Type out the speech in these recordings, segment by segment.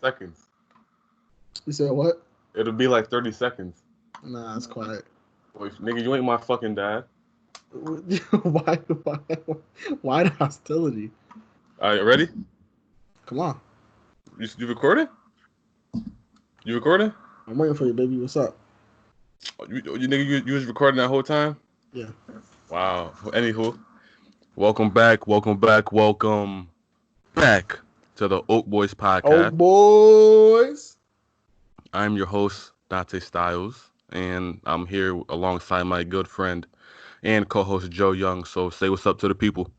seconds. You said what? It'll be like 30 seconds. Nah, it's quiet. Wait, nigga, you ain't my fucking dad. why the hostility? All right, ready? Come on. You recording? You recording? I'm waiting for you, baby. What's up? You was recording that whole time? Yeah. Wow. Anywho, welcome back to the Oakboyz podcast. Oakboyz. I'm your host, Dante Styles, and I'm here alongside my good friend and co-host Joe Young. So say what's up to the people.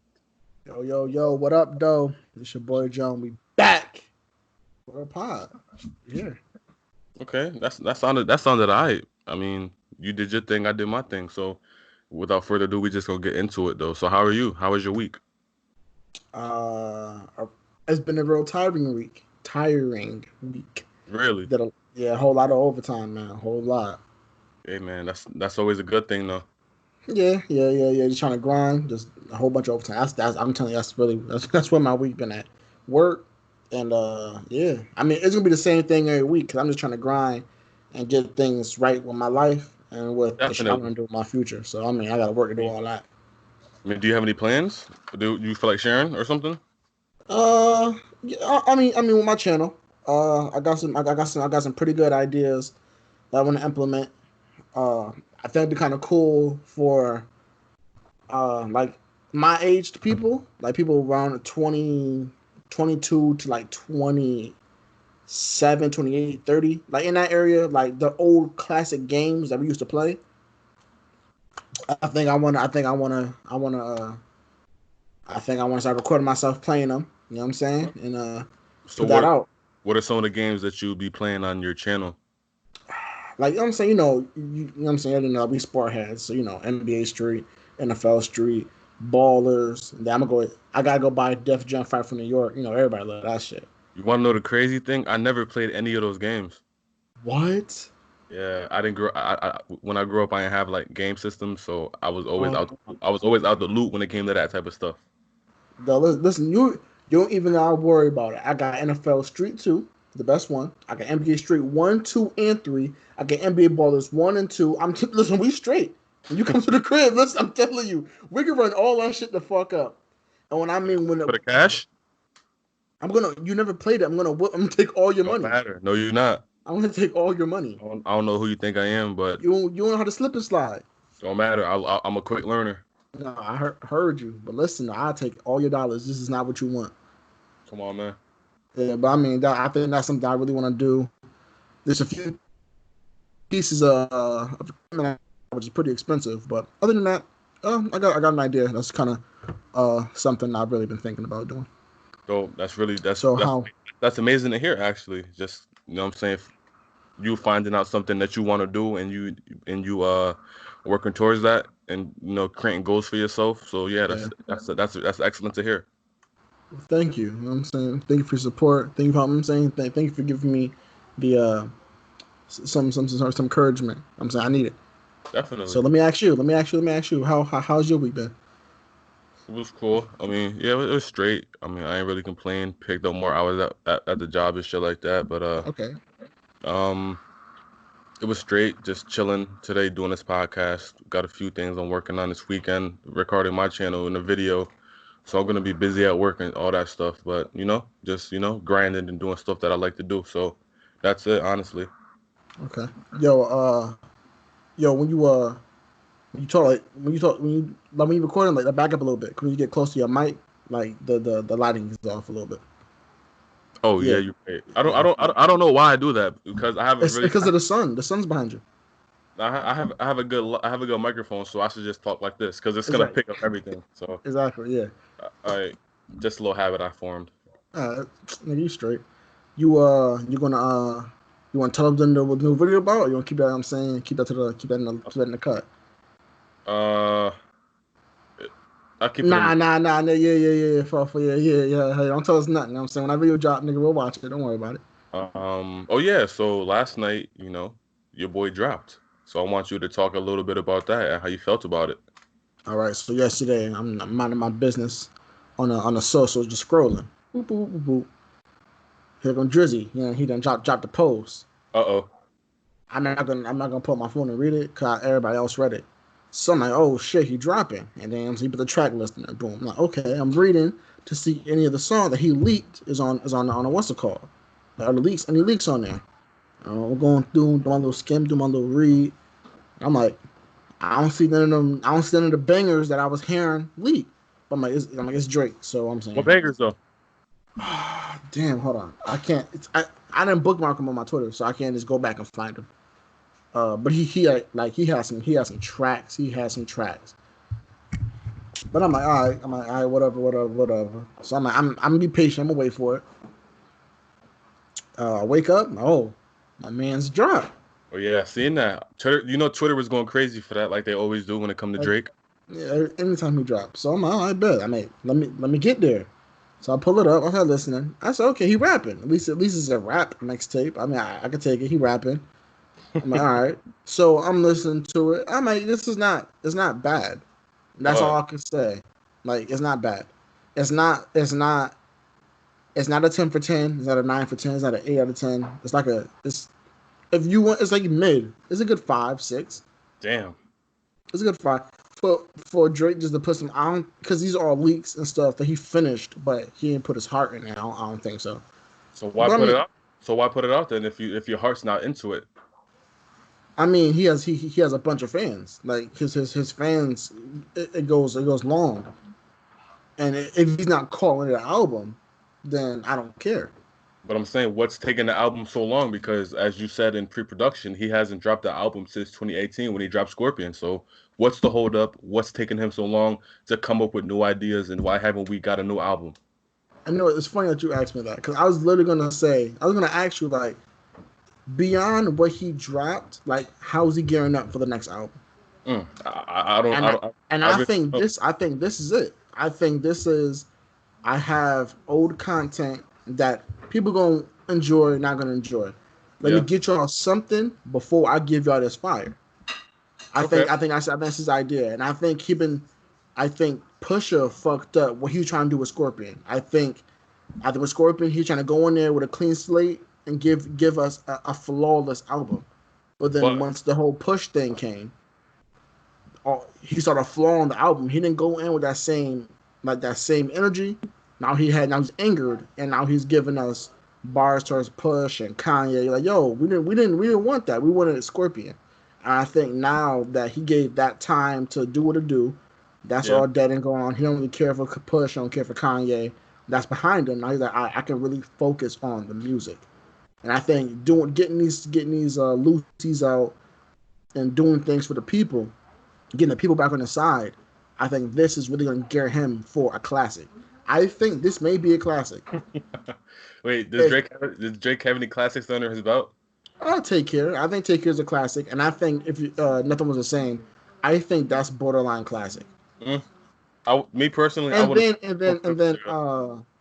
Yo, what up, though? It's your boy John. We back for a pod. Yeah. Okay, that sounded all right. I mean, you did your thing, I did my thing. So without further ado, we just gonna get into it though. So how are you? How was your week? It's been a real tiring week. Really? A whole lot of overtime, man. A whole lot. Hey man, that's always a good thing though. Yeah. Just trying to grind. Just a whole bunch of overtime. I'm telling you, that's where my week been at. Work and yeah. I mean, it's gonna be the same thing every week because I'm just trying to grind and get things right with my life and with the shit I want to do with my future. So I mean, I got to work to do all that. I mean, do you have any plans? Do you feel like sharing or something? Yeah, I mean, with my channel, I got some pretty good ideas that I want to implement. I think it'd be kind of cool for, like my aged people, like people around 20, 22 to like 27, 28, 30, like in that area, like the old classic games that we used to play. I think I want to start recording myself playing them. You know what I'm saying? And so put that out. What are some of the games that you'll be playing on your channel? Like, you know what I'm saying, you know what I'm saying, we sport heads, so NBA Street, NFL Street, Ballers. And then I gotta go buy Def Jam Fight from New York. Everybody love that shit. You want to know the crazy thing? I never played any of those games. What? Yeah, I didn't grow. When I grew up, I didn't have like game systems, so I was always out. I was always out the loop when it came to that type of stuff. Though, listen, you don't even gotta worry about it. I got NFL Street 2, the best one. I got NBA Street 1, 2, and 3. I got NBA Ballers 1 and 2. Listen, we straight. When you come to the crib, listen, I'm telling you, we can run all that shit the fuck up. And when for the cash, you never played it. I'm gonna take all your money. Don't matter. No, you're not. I'm gonna take all your money. I don't know who you think I am, but you don't know how to slip and slide. Don't matter. I'm a quick learner. No, I heard you, but listen, I'll take all your dollars. This is not what you want. Come on, man. Yeah, but I mean, I think that's something I really want to do. There's a few pieces of equipment which is pretty expensive, but other than that, I got an idea. That's kind of something I've really been thinking about doing. So that's amazing to hear. Actually, just what I'm saying, you finding out something that you want to do and you working towards that and creating goals for yourself. So yeah, that's excellent to hear. Thank you. You know what I'm saying? Thank you for your support. Thank you for what I'm saying. Thank you for giving me the some encouragement. I'm saying I need it. Definitely. So let me ask you. How's your week been? It was cool. I mean, yeah, it was straight. I mean, I ain't really complain. Picked up more hours at the job and shit like that. But okay. It was straight. Just chilling today, doing this podcast. Got a few things I'm working on this weekend, recording my channel and a video. So I'm gonna be busy at work and all that stuff. But just grinding and doing stuff that I like to do. So that's it, honestly. Okay. Yo, when you recording, like, back up a little bit. Can you get close to your mic? Like the lighting is off a little bit. Oh yeah, you're right. I don't know why I do that because I haven't really. Because of the sun. The sun's behind you. I have a good microphone, so I should just talk like this because it's gonna pick up everything. So exactly, yeah. All right, just a little habit I formed. You straight. You want to tell them the new video about, or you want to keep that? I'm saying keep that in the cut. I keep nah. Yeah. Hey, don't tell us nothing. You know what I'm saying, when that video drop, nigga, we'll watch it. Don't worry about it. Oh yeah. So last night, your boy dropped. So I want you to talk a little bit about that and how you felt about it. All right. So yesterday, I'm minding my business on a social, just scrolling. Boop, boop, boop, boop. here come Drizzy. You know, he done dropped the post. Uh-oh. I'm not gonna put my phone and read it because everybody else read it. So I'm like, oh shit, he dropping, and then he put the track list in there. Boom. I'm like, okay, I'm reading to see any of the song that he leaked is on a what's it called? The leaks, any leaks on there? I'm going through, do my little skim, do my little read. I'm like, I don't see none of them. I don't see none of the bangers that I was hearing leak. But I'm like, it's Drake. So I'm saying, what bangers though? Damn, hold on. I can't. I didn't bookmark him on my Twitter, so I can't just go back and find him. But he has some tracks. He has some tracks. But I'm like, all right, whatever. So I'm gonna be patient. I'm gonna wait for it. Wake up. Oh, my man's dropped. Oh yeah, seeing that. Twitter, Twitter was going crazy for that, like they always do when it comes to Drake. Yeah, anytime he drops. So I'm like, all right, bet. I mean, let me get there. So I pull it up. I started listening. I said, okay, he rapping. At least it's a rap mixtape. I mean, I can take it. He rapping. I'm like, all right. So I'm listening to it. I'm like, it's not bad. That's all I can say. Like, it's not bad. It's not a 10 for 10. It's not a 9 for 10. It's not an 8 out of 10. If you want, it's like mid. It's a good 5, 6. Damn. It's a good 5 for Drake just to put some. I don't, because these are all leaks and stuff that he finished, but he didn't put his heart in it. I don't think so. So why put it out? So why put it out then if your heart's not into it? I mean, he has a bunch of fans. Like his fans, it goes long. And if he's not calling it an album, then I don't care. But I'm saying, what's taking the album so long? Because as you said in pre-production, he hasn't dropped the album since 2018 when he dropped Scorpion. So what's the hold up? What's taking him so long to come up with new ideas? And why haven't we got a new album? I know it's funny that you asked me that because I was literally going to ask you, like, beyond what he dropped, like, how is he gearing up for the next album? I think this is it. I think this is, I have old content that people gonna enjoy, not gonna enjoy. Let me get y'all something before I give y'all this fire. I think that's his idea, and I think Pusha fucked up what he was trying to do with Scorpion. I think with Scorpion, he's trying to go in there with a clean slate and give us a flawless album. But then once the whole Push thing came, he started flawing the album. He didn't go in with that same energy. Now he's angered, and now he's giving us bars towards Push and Kanye. Like, yo, we didn't want that. We wanted a Scorpion. And I think now that he gave that time to do what it do, that's all dead and gone. He don't really care for Push. Don't care for Kanye. That's behind him. Now he's like, I can really focus on the music. And I think getting these loosies out and doing things for the people, getting the people back on the side, I think this is really going to gear him for a classic. I think this may be a classic. Wait, does Drake have any classics under his belt? I'll Take Care. I think Take Care is a classic, and I think if Nothing Was the Same, I think that's borderline classic. Me personally, and then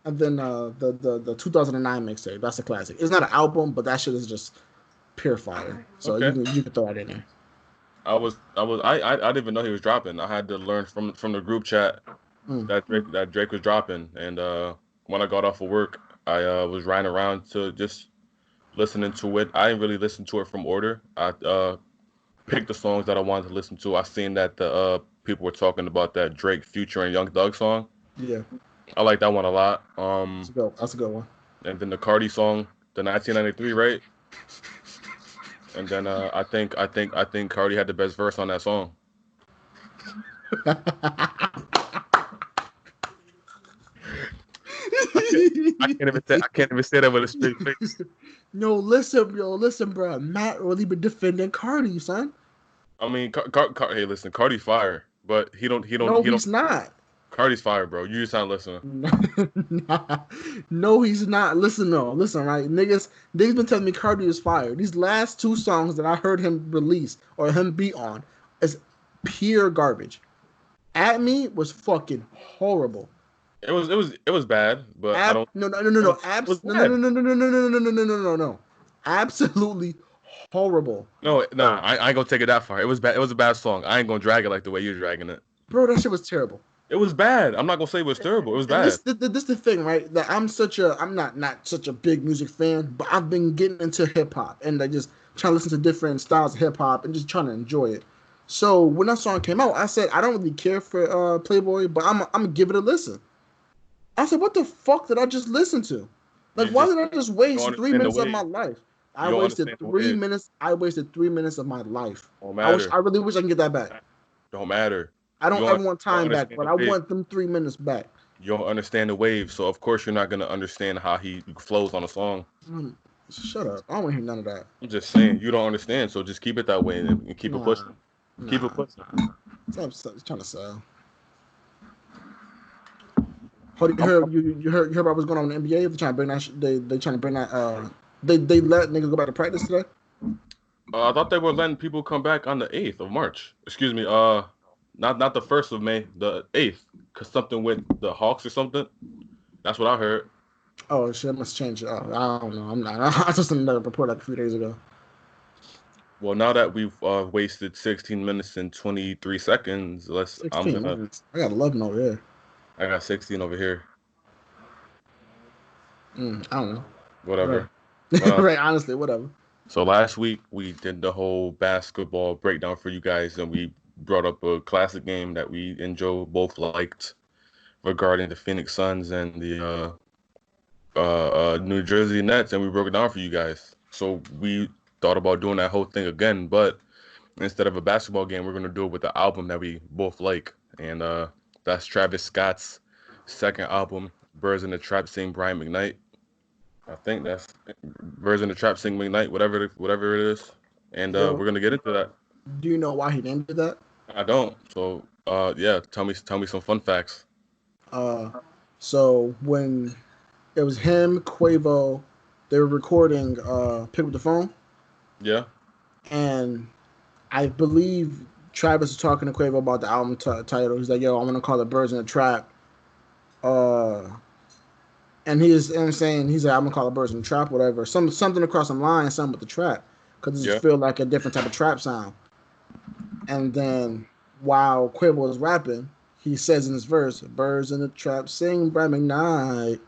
the 2009 mixtape, that's a classic. It's not an album, but that shit is just pure fire. So you can throw it in there. I didn't even know he was dropping. I had to learn from the group chat that Drake was dropping, and when I got off of work, I was riding around to just listening to it. I didn't really listen to it from order. I picked the songs that I wanted to listen to. I seen that the people were talking about that Drake, Future, and Young Thug song. Yeah, I like that one a lot. That's a good one. And then the Cardi song, the 1993, right? And then I think Cardi had the best verse on that song. I can't even say that with a straight face. No, listen, bro. Matt really been defending Cardi, son. I mean, hey, listen, Cardi's fire, but he don't. No, he's not. Cardi's fire, bro. You just not listening. No, he's not. Listen, right? Niggas been telling me Cardi is fire. These last 2 songs that I heard him release or him be on is pure garbage. At Me was fucking horrible. It was bad, but I don't. No. Absolutely horrible. No, I ain't gonna take it that far. It was bad. It was a bad song. I ain't gonna drag it like the way you're dragging it. Bro, that shit was terrible. It was bad. I'm not gonna say it was terrible. It was And bad. this the thing, right? That I'm not such a big music fan, but I've been getting into hip hop and I just trying to listen to different styles of hip hop and just trying to enjoy it. So when that song came out, I said I don't really care for Playboy, but I'm gonna give it a listen. I said, what the fuck did I just listen to? Like, why did I just waste 3 minutes of my life? I wasted 3 minutes. I wasted 3 minutes of my life. Don't matter. I really wish I can get that back. Don't matter. I don't ever want time back, but I want them 3 minutes back. You don't understand the wave, so of course you're not gonna understand how he flows on a song. Shut up! I don't want to hear none of that. I'm just saying you don't understand, so just keep it that way and keep it pushing. Keep it pushing. Stop trying to sell. You heard about what's going on in the NBA? They trying to bring that. They trying to bring that. They let niggas go back to practice today. I thought they were letting people come back on the 8th of March. Excuse me. Not the 1st of May, the 8th, cause something with the Hawks or something. That's what I heard. Oh shit, I must change it. Oh, I don't know. I'm not. I just did another report like a few days ago. Well, now that we've wasted 16 minutes and 23 seconds, I got 11 over here. I got 16 over here. I don't know. Whatever. Right, honestly, whatever. So last week we did the whole basketball breakdown for you guys, and we brought up a classic game that we and Joe both liked regarding the Phoenix Suns and the New Jersey Nets, and we broke it down for you guys. So we thought about doing that whole thing again, but instead of a basketball game, we're going to do it with the album that we both like, and that's Travis Scott's second album, Birds in the Trap Sing Brian McKnight. I think that's Birds in the Trap Sing McKnight, whatever it is, and we're going to get into that. Do you know why he named it that? I don't. So yeah, tell me some fun facts. So when it was him, Quavo, they were recording Pick Up the Phone. Yeah. And I believe Travis was talking to Quavo about the album title. He's like, yo, I'm going to call it Birds in the Trap. And he's saying, he's like, I'm going to call it Birds in the Trap, whatever. Something across some lines, something with the trap. Because it just feel like a different type of trap sound. And then while Quavo was rapping, he says in his verse, Birds in the Trap Sing Brian McKnight.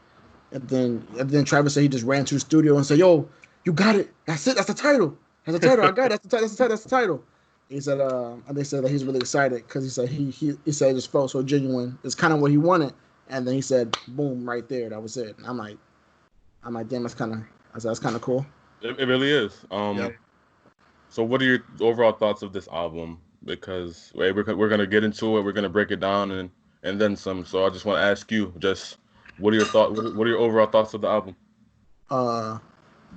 And then Travis said he just ran to the studio and said, yo, you got it. That's it. That's the title. That's the title. I got it. That's the title. He said, and they said that he's really excited because he said he said it just felt so genuine. It's kind of what he wanted. And then he said, boom, right there. That was it. And I'm like, damn, that's kind of cool. It really is. So what are your overall thoughts of this album? Because we're gonna get into it. We're gonna break it down and then some. So I just want to ask you, just what are your thoughts? What are your overall thoughts of the album?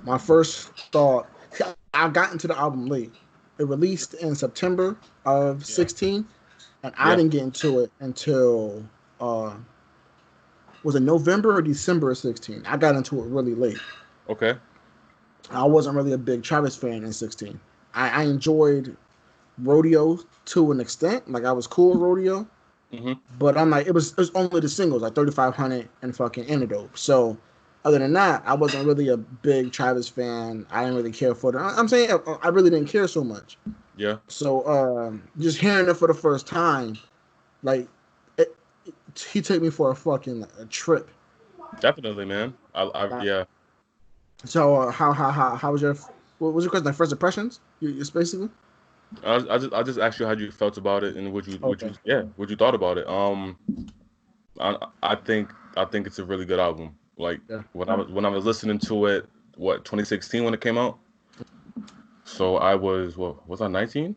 My first thought, I got into the album late. It released in September of 16, and I didn't get into it until was it November or December of 16? I got into it really late. Okay. I wasn't really a big Travis fan in 16. I enjoyed Rodeo to an extent. Like, I was cool with Rodeo. Mm-hmm. But I'm like, it was only the singles, like 3500 and fucking Antidote. So, other than that, I wasn't really a big Travis fan. I didn't really care for it. I'm saying I really didn't care so much. Yeah. So, just hearing it for the first time, like, he took me for a trip. Definitely, man. Yeah. So, how was your... What was your question? Like, first impressions? You basically. I just asked you how you felt about it and what you thought about it. I think it's a really good album. Like when I was listening to it, 2016 when it came out. So I was I 19?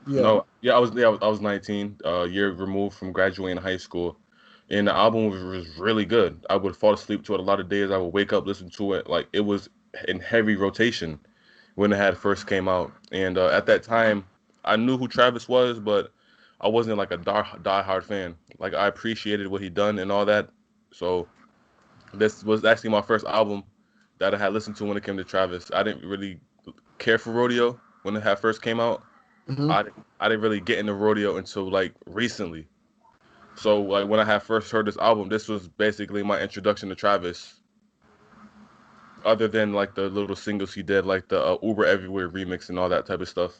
Yeah. No, I was 19, a year removed from graduating high school, and the album was really good. I would fall asleep to it a lot of days. I would wake up, listen to it. Like, it was in heavy rotation when it had first came out, and at that time I knew who Travis was, but I wasn't like a die-hard fan. Like, I appreciated what he done and all that. So this was actually my first album that I had listened to when it came to Travis. I didn't really care for Rodeo when it had first came out. Mm-hmm. I didn't really get into Rodeo until like recently. So like when I had first heard this album, this was basically my introduction to Travis. Other than like the little singles he did, like the Uber Everywhere remix and all that type of stuff.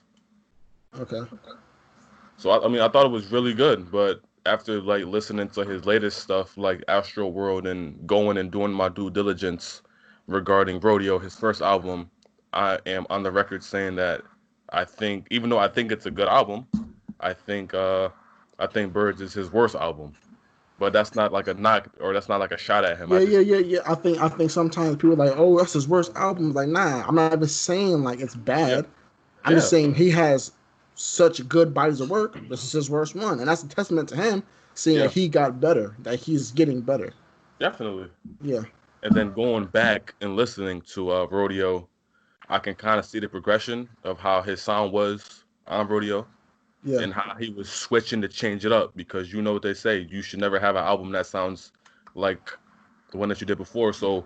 Okay. So I mean, I thought it was really good, but after like listening to his latest stuff, like Astro World, and going and doing my due diligence regarding Rodeo, his first album, I am on the record saying that I think, even though I think it's a good album, I think Birds is his worst album. But that's not like a knock, or that's not like a shot at him. Yeah. I think sometimes people are like, oh, that's his worst album. Like, nah, I'm not even saying like it's Yeah, bad. I'm yeah, just saying he has such good bodies of work. This is his worst one, and that's a testament to him seeing yeah, that he got better, that he's getting better. definitely. Yeah. And then going back and listening to Rodeo, I can kind of see the progression of how his sound was on Rodeo Yeah. and how he was switching to change it up, because you know what they say, you should never have an album that sounds like the one that you did before. So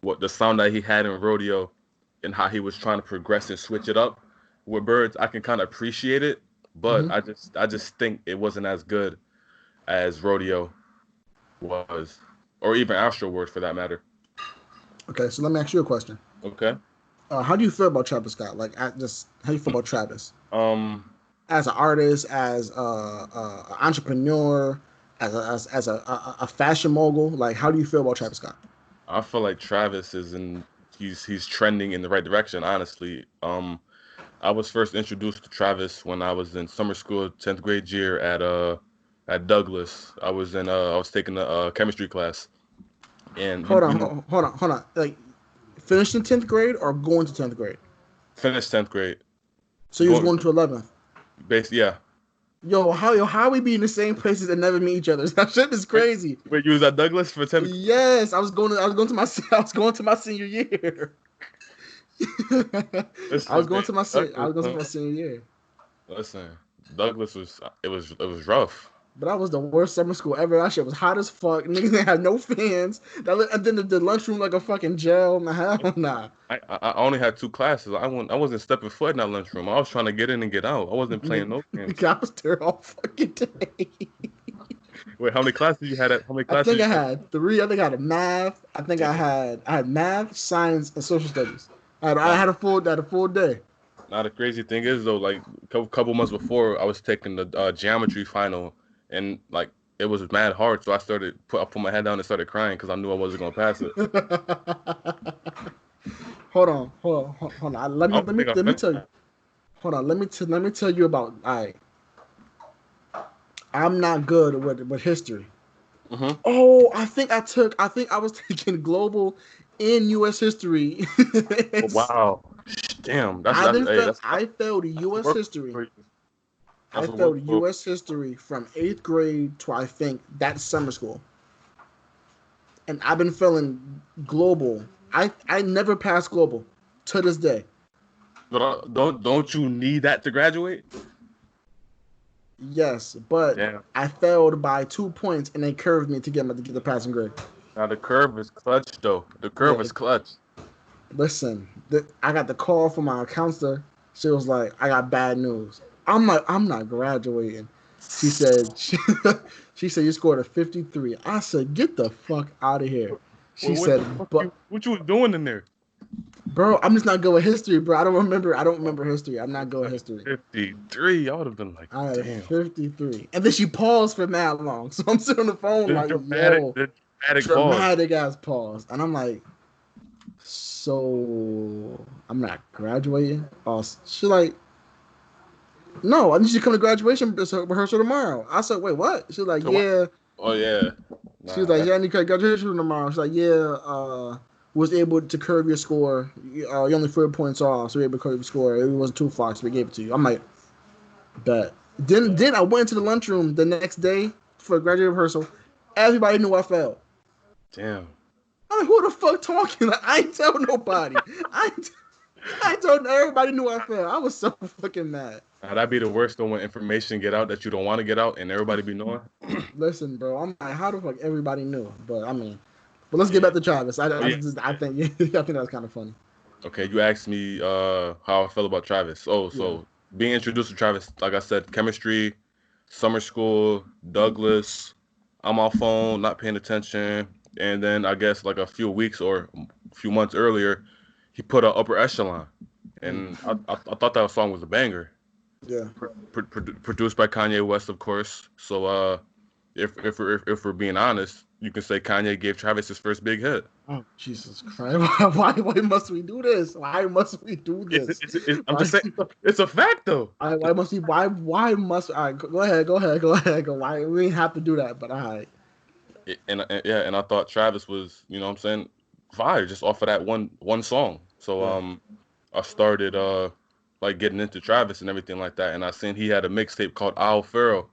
what the sound that he had in Rodeo and how he was trying to progress and switch it up with Birds, I can kind of appreciate it, but hmm I just think it wasn't as good as Rodeo was, or even Astro World for that matter. Okay, so let me ask you a question. Okay. How do you feel about Travis Scott? Like, just how do you feel about Travis Um, as an artist, as an entrepreneur, as a fashion mogul? Like, how do you feel about Travis Scott? I feel like Travis he's trending in the right direction, honestly. I was first introduced to Travis when I was in summer school, 10th grade year at Douglas. I was taking a chemistry class, and Hold on, hold on. Like, finished in 10th grade or going to 10th grade? finished 10th grade. So you was Going going to 11th. yeah. How we be in the same places and never meet each other? That shit is Wait, crazy. wait, you was at Douglas for 10th? Yes, I was going to my senior year. I was Listen, going man, to my Douglas, senior year. listen, Douglas was rough. But that was the worst summer school ever. That shit was hot as fuck. Niggas didn't have no fans. And then the lunchroom like a fucking jail. Nah, hell nah. I only had two classes. I wasn't stepping foot in that lunchroom. I was trying to get in and get out. I wasn't playing no games. I was there all fucking day. Wait, how many classes you had? How many I classes think you I had? had three. I think I had a math. I think I had math, science, and social studies. I Nah, had a full day. now the crazy thing is though, like couple months before, I was taking the geometry final, and like it was mad hard. So I put my head down and started crying because I knew I wasn't gonna pass it. Hold on. I don't think I Let me finished tell you. that. Hold on. Let me tell you about. I'm not good with history. Mm-hmm. Oh, I think I was taking global in U.S. history. Oh, wow. Damn. That's I failed that's a U.S. work history. for you. I That's a work failed for U.S. history from 8th grade to I think that summer school, and I've been failing global. I never passed global to this day. But don't you need that to graduate? Yes, but Damn. I failed by 2 points, and they curved me to get the passing grade. Now the curve is clutch though. The curve Yeah, is clutch. listen, I got the call from my counselor. She was like, "I got bad news." I'm not graduating. She said, she said you scored a 53. I said, "Get the fuck out of here." She What the said, fuck "But what you was doing in there? bro, I'm just not good with history, bro. I don't remember history. I'm not good with Like history." 53. I would have been like, I had a damn. 53, and then she paused for mad long. So I'm sitting on the phone The like, dramatic, "Yo, the dramatic pause. dramatic ass pause," and I'm like, "So I'm not graduating?" Oh, she like, "No, I need you to come to graduation rehearsal tomorrow." I said, "Wait, what?" She's like, So what? "Yeah." Oh yeah. She was Nah, like, that's "Yeah, I need to graduation tomorrow." She's like, "Yeah, was able to curve your score. You only 4 points off, so we were able to curve your score. It wasn't too far, so we gave it to you." I'm like, "Bet." Then I went into the lunchroom the next day for graduate rehearsal. Everybody knew I failed. damn. I'm like, who the fuck talking? Like, I ain't tell nobody. I told everybody knew I failed. I was so fucking mad. Now, that'd be the worst though when information get out that you don't want to get out and everybody be knowing. Listen, bro, I'm like, how the fuck everybody knew? But I mean, but let's get Yeah. back to Travis. Oh yeah. I think I think that was kind of funny. Okay, you asked me how I felt about Travis. Oh, Yeah. so being introduced to Travis, like I said, chemistry, summer school, Douglas, on my phone, not paying attention, and then I guess like a few weeks or a few months earlier, he put a upper echelon, Mm. and I thought that song was a banger. Yeah. Produced by Kanye West, of course. So if we're being honest, you can say Kanye gave Travis his first big hit. Oh, Jesus Christ! Why must we do this? Why must we do this? I'm just saying, it's a fact though. Why must we? Why must? All right, go ahead. Why we didn't have to do that? But all right. And I thought Travis was, you know what I'm saying, fire just off of that one song. So I started like getting into Travis and everything like that, and I seen he had a mixtape called Al Pharaoh,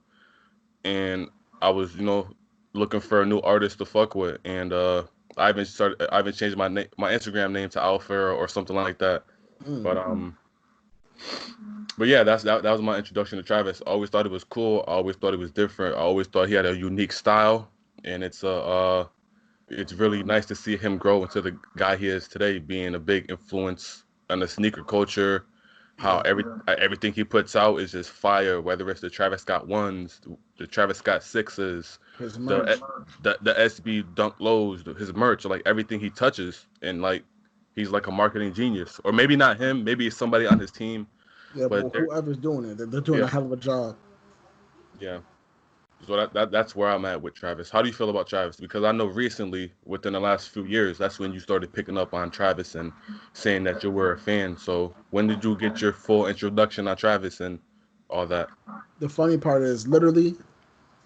and I was, looking for a new artist to fuck with, and I even changed my Instagram name to Al Pharaoh or something like that. But yeah, that was my introduction to Travis. I always thought it was cool. I always thought it was different. I always thought he had a unique style, and it's really nice to see him grow into the guy he is today, being a big influence on the sneaker culture. How everything he puts out is just fire, whether it's the Travis Scott 1s, the Travis Scott 6s, the SB Dunk Lows, his merch, like everything he touches, and like he's like a marketing genius. Or maybe not him, maybe it's somebody on his team. Yeah, but whoever's doing it, they're doing a hell of a job. Yeah. So that's where I'm at with Travis. How do you feel about Travis? Because I know recently, within the last few years, that's when you started picking up on Travis and saying that you were a fan. So when did you get your full introduction on Travis and all that? The funny part is, literally,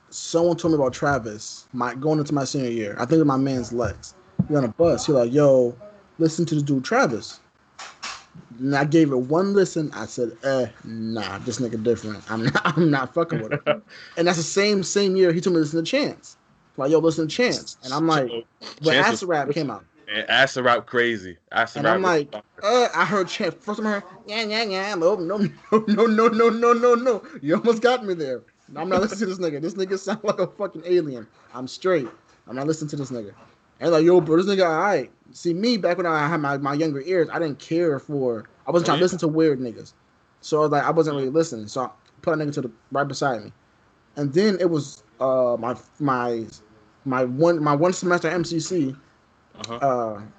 someone told me about Travis going into my senior year. I think it was my man's Lex. He on a bus. He like, yo, listen to this dude Travis. And I gave it one listen. I said, nah, this nigga different. I'm not fucking with him. And that's the same year he told me to listen to Chance. Like, yo, listen to Chance. And I'm like, when Acid Rap came out. And Acid Rap crazy. And I'm like, I heard Chance. First time I heard, yeah. No. You almost got me there. I'm not listening to this nigga. This nigga sound like a fucking alien. I'm straight. I'm not listening to this nigga. And like, yo, bro, this nigga, all right. See, me, back when I had my younger ears, I didn't care for... I wasn't trying to listen to weird niggas. So I was like, I wasn't really listening. So I put a nigga to the right beside me. And then it was my one semester at MCC.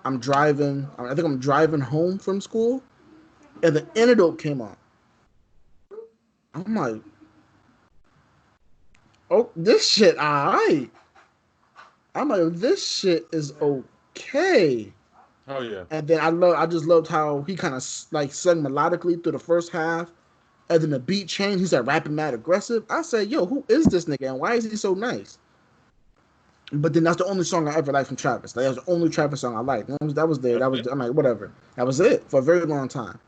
I'm driving... I think I'm driving home from school. And the Antidote came on. I'm like... Oh, this shit, all right. I'm like, this shit is okay. Oh yeah. And then I just loved how he kind of like sung melodically through the first half, and then the beat changed. He's like rapping mad aggressive. I said, yo, who is this nigga and why is he so nice? But then that's the only song I ever liked from Travis. Like, that was the only Travis song I liked. That was there. I'm like, whatever. That was it for a very long time.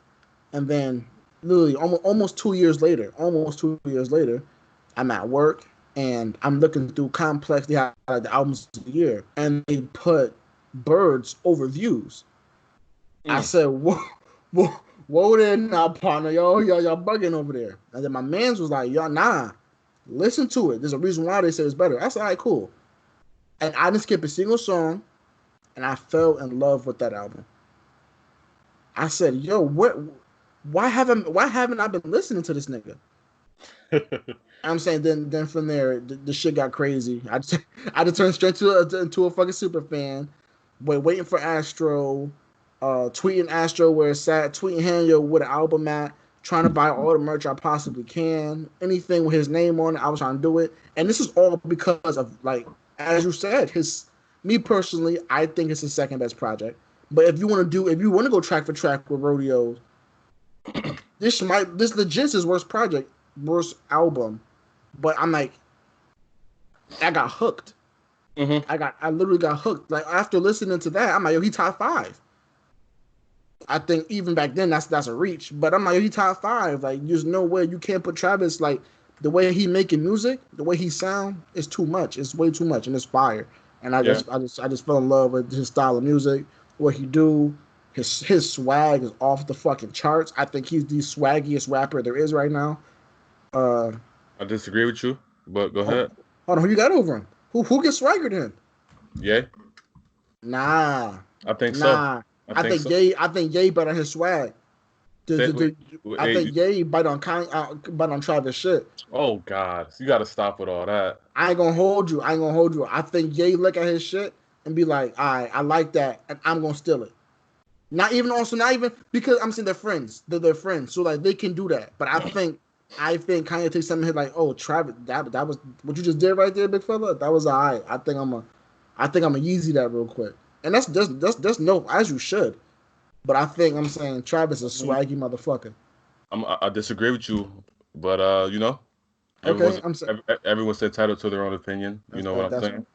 And then literally almost 2 years later, I'm at work. And I'm looking through Complex. They had the albums of the year, and they put Birds over Views. I said, whoa there now, partner. Y'all bugging over there. And then my mans was like, y'all, nah, listen to it. There's a reason why they say it's better. I said, all right, cool. And I didn't skip a single song, and I fell in love with that album. I said, yo, why haven't I been listening to this nigga? I'm saying then from there the shit got crazy. I just turned straight into a fucking super fan. Waiting for Astro, tweeting Astro where it's at, tweeting him yo with an album at, trying to buy all the merch I possibly can, anything with his name on it. I was trying to do it, and this is all because of, like, as you said, me personally, I think it's his second best project. But if you want to go track for track with Rodeos, this legit is his worst album. But I'm like, I got hooked. Mm-hmm. I literally got hooked. Like, after listening to that, I'm like, yo, he top 5. I think even back then that's a reach. But I'm like, yo, he top 5. Like, there's no way you can't put Travis, like, the way he making music, the way he sound is too much. It's way too much, and it's fire. And I just fell in love with his style of music, what he do. His swag is off the fucking charts. I think he's the swaggiest rapper there is right now. I disagree with you, but go ahead. Hold on, who you got over him? Who gets swagger then? Yeah. Nah. I think so. I think Ye bet on his swag. I think Ye bet on Travis shit. Oh God, you got to stop with all that. I ain't gonna hold you. I think Ye look at his shit and be like, all right, I like that, and I'm gonna steal it. Not even because I'm saying they're friends. They're friends, so like they can do that. But I think I think Kanye takes something here like, oh, Travis, that was what you just did right there, big fella. That was alright. I think I'm a Yeezy that real quick, and that's no, as you should. But I think I'm saying Travis is a swaggy motherfucker. I disagree with you, but Okay, I'm saying everyone's entitled to their own opinion. You know what I'm saying?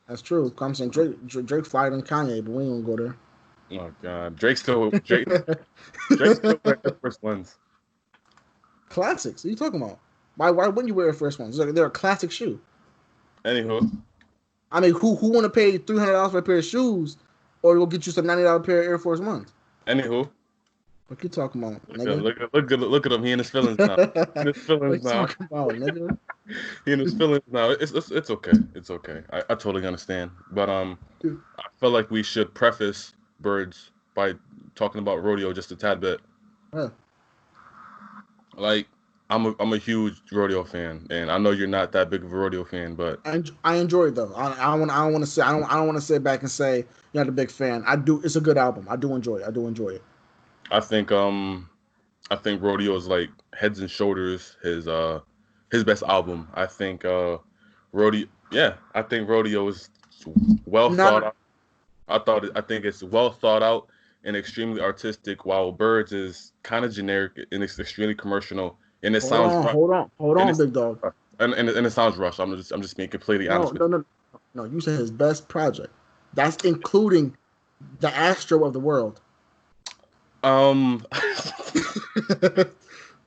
That's true. I'm saying Drake flyer than Kanye, but we ain't gonna go there. Oh God, Drake still wear Air Force Ones. Classics. What are you talking about? Why wouldn't you wear Air Force Ones? They're a classic shoe. Anywho, I mean, who want to pay $300 for a pair of shoes, or go get you some $90 pair of Air Force Ones? Anywho, what you talking about? Look at him. He in his feelings now. In his feelings now. Talking about, nigga? He in his feelings now. It's okay. It's okay. I totally understand. But I feel like we should preface Birds by talking about rodeo just a tad bit. Yeah. Like I'm a huge rodeo fan, and I know you're not that big of a rodeo fan, but I enjoy it though. I don't want to sit back and say you're not a big fan. I do. It's a good album. I do enjoy it. I think rodeo is like heads and shoulders his best album. I think rodeo. Yeah, I think rodeo is well thought out. I think it's well thought out and extremely artistic, while Birds is kind of generic and it's extremely commercial. And it sounds hold on, big dog. And it sounds rushed. I'm just being completely honest. No. You said his best project. That's including the Astro of the world.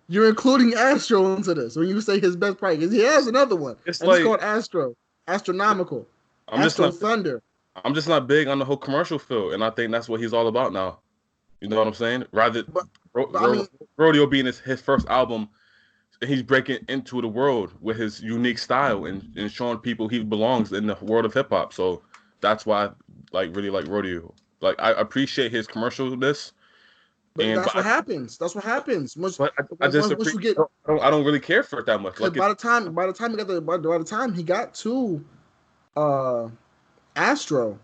You're including Astro into this when you say his best project. He has another one. It's called Astro. Astronomical. Thunder. I'm just not big on the whole commercial field, and I think that's what he's all about now. You know what I'm saying? Rodeo being his first album, he's breaking into the world with his unique style and showing people he belongs in the world of hip hop. So that's why I really like Rodeo. Like I appreciate his commercialness. But that's what happens. That's what happens. I don't really care for it that much. Like by the time he got to Astro,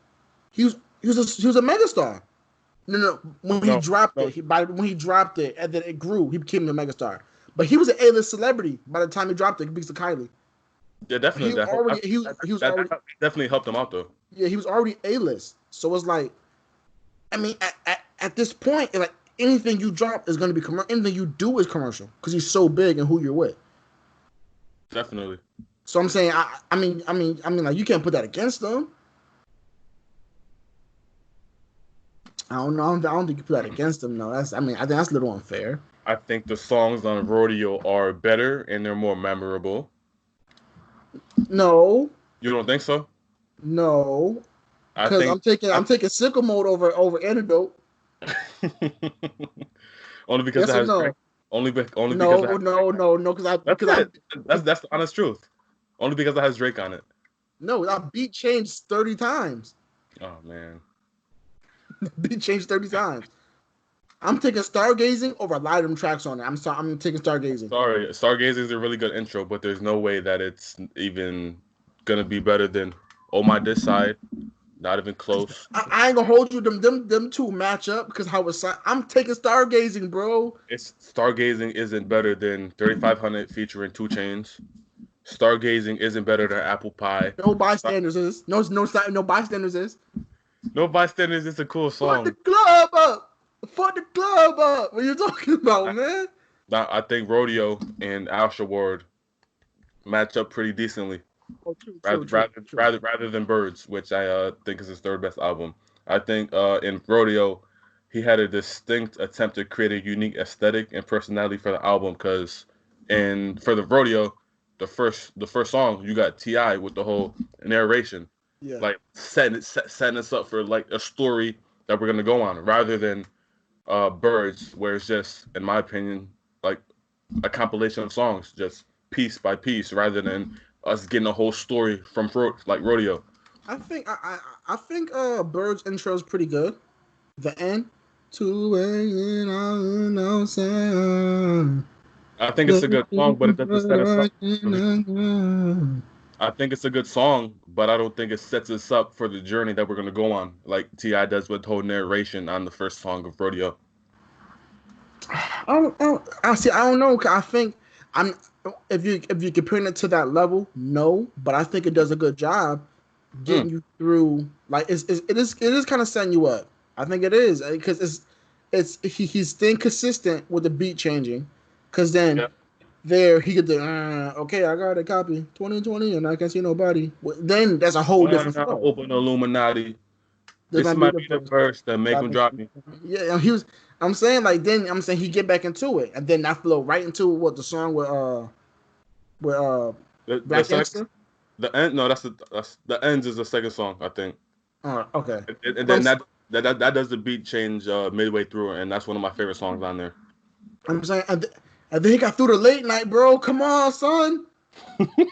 he was a megastar. No. When he dropped it, and then it grew, he became a megastar. But he was an A-list celebrity by the time he dropped it because of Kylie. Yeah, definitely. That definitely helped him out though. Yeah, he was already A-list. So it's like, I mean, at this point, like anything you drop is going to be commercial. Anything you do is commercial because he's so big and who you're with. Definitely. So I'm saying, I mean, like you can't put that against them. I don't know. I don't think you put that against them. No, I think that's a little unfair. I think the songs on Rodeo are better and they're more memorable. No. You don't think so? No. Because I'm taking Sickle Mode over Antidote. Only because yes it has no. Only because that's the honest truth. Only because it has Drake on it. No, that beat changed 30 times. Oh man. Beat changed 30 times. I'm taking Stargazing over a lot of them tracks on it. I'm taking Stargazing. Sorry, Stargazing is a really good intro, but there's no way that it's even gonna be better than Oh My This Side. Not even close. I ain't gonna hold you. Them two match up because how it's. I'm taking Stargazing, bro. Stargazing isn't better than 3500 featuring 2 Chainz. Stargazing isn't better than Apple Pie. No bystanders is. No bystanders is. No bystanders is a cool song. Fuck the club up. Fuck the club up. What are you talking about, man? I think Rodeo and Asher Ward match up pretty decently. Oh, true. Rather than Birds, which I think is his third best album. I think in Rodeo, he had a distinct attempt to create a unique aesthetic and personality for the album. And for the Rodeo, the first song, you got T.I. with the whole narration, like setting us up for like a story that we're gonna go on, rather than Birds, where it's just, in my opinion, like a compilation of songs, just piece by piece, rather than us getting a whole story from Rodeo. I think Bird's intro is pretty good. The end. I think it's a good song, but it doesn't set us up. I think it's a good song, but I don't think it sets us up for the journey that we're gonna go on, like T.I. does with the whole narration on the first song of Rodeo. I don't know. I think I'm if you comparing it to that level, no, but I think it does a good job getting you through. Like it is kind of setting you up. I think it is because he's staying consistent with the beat changing, because then Yeah. there he get the okay, I got a copy 2020 and I can't see nobody. Then that's a whole different Now flow. open Illuminati. This This might be might the be the verse. verse that make him drop me. Yeah, he was. I'm saying like then I'm saying he get back into it, and then that flow right into what the song with The Black sex, Gangster. the end. No, that's the ends is the second song, I think. Okay. And But then that does the beat change midway through, and that's one of my favorite songs on there. I'm saying, and then he got through the late night, bro. Come on, son. Yo, he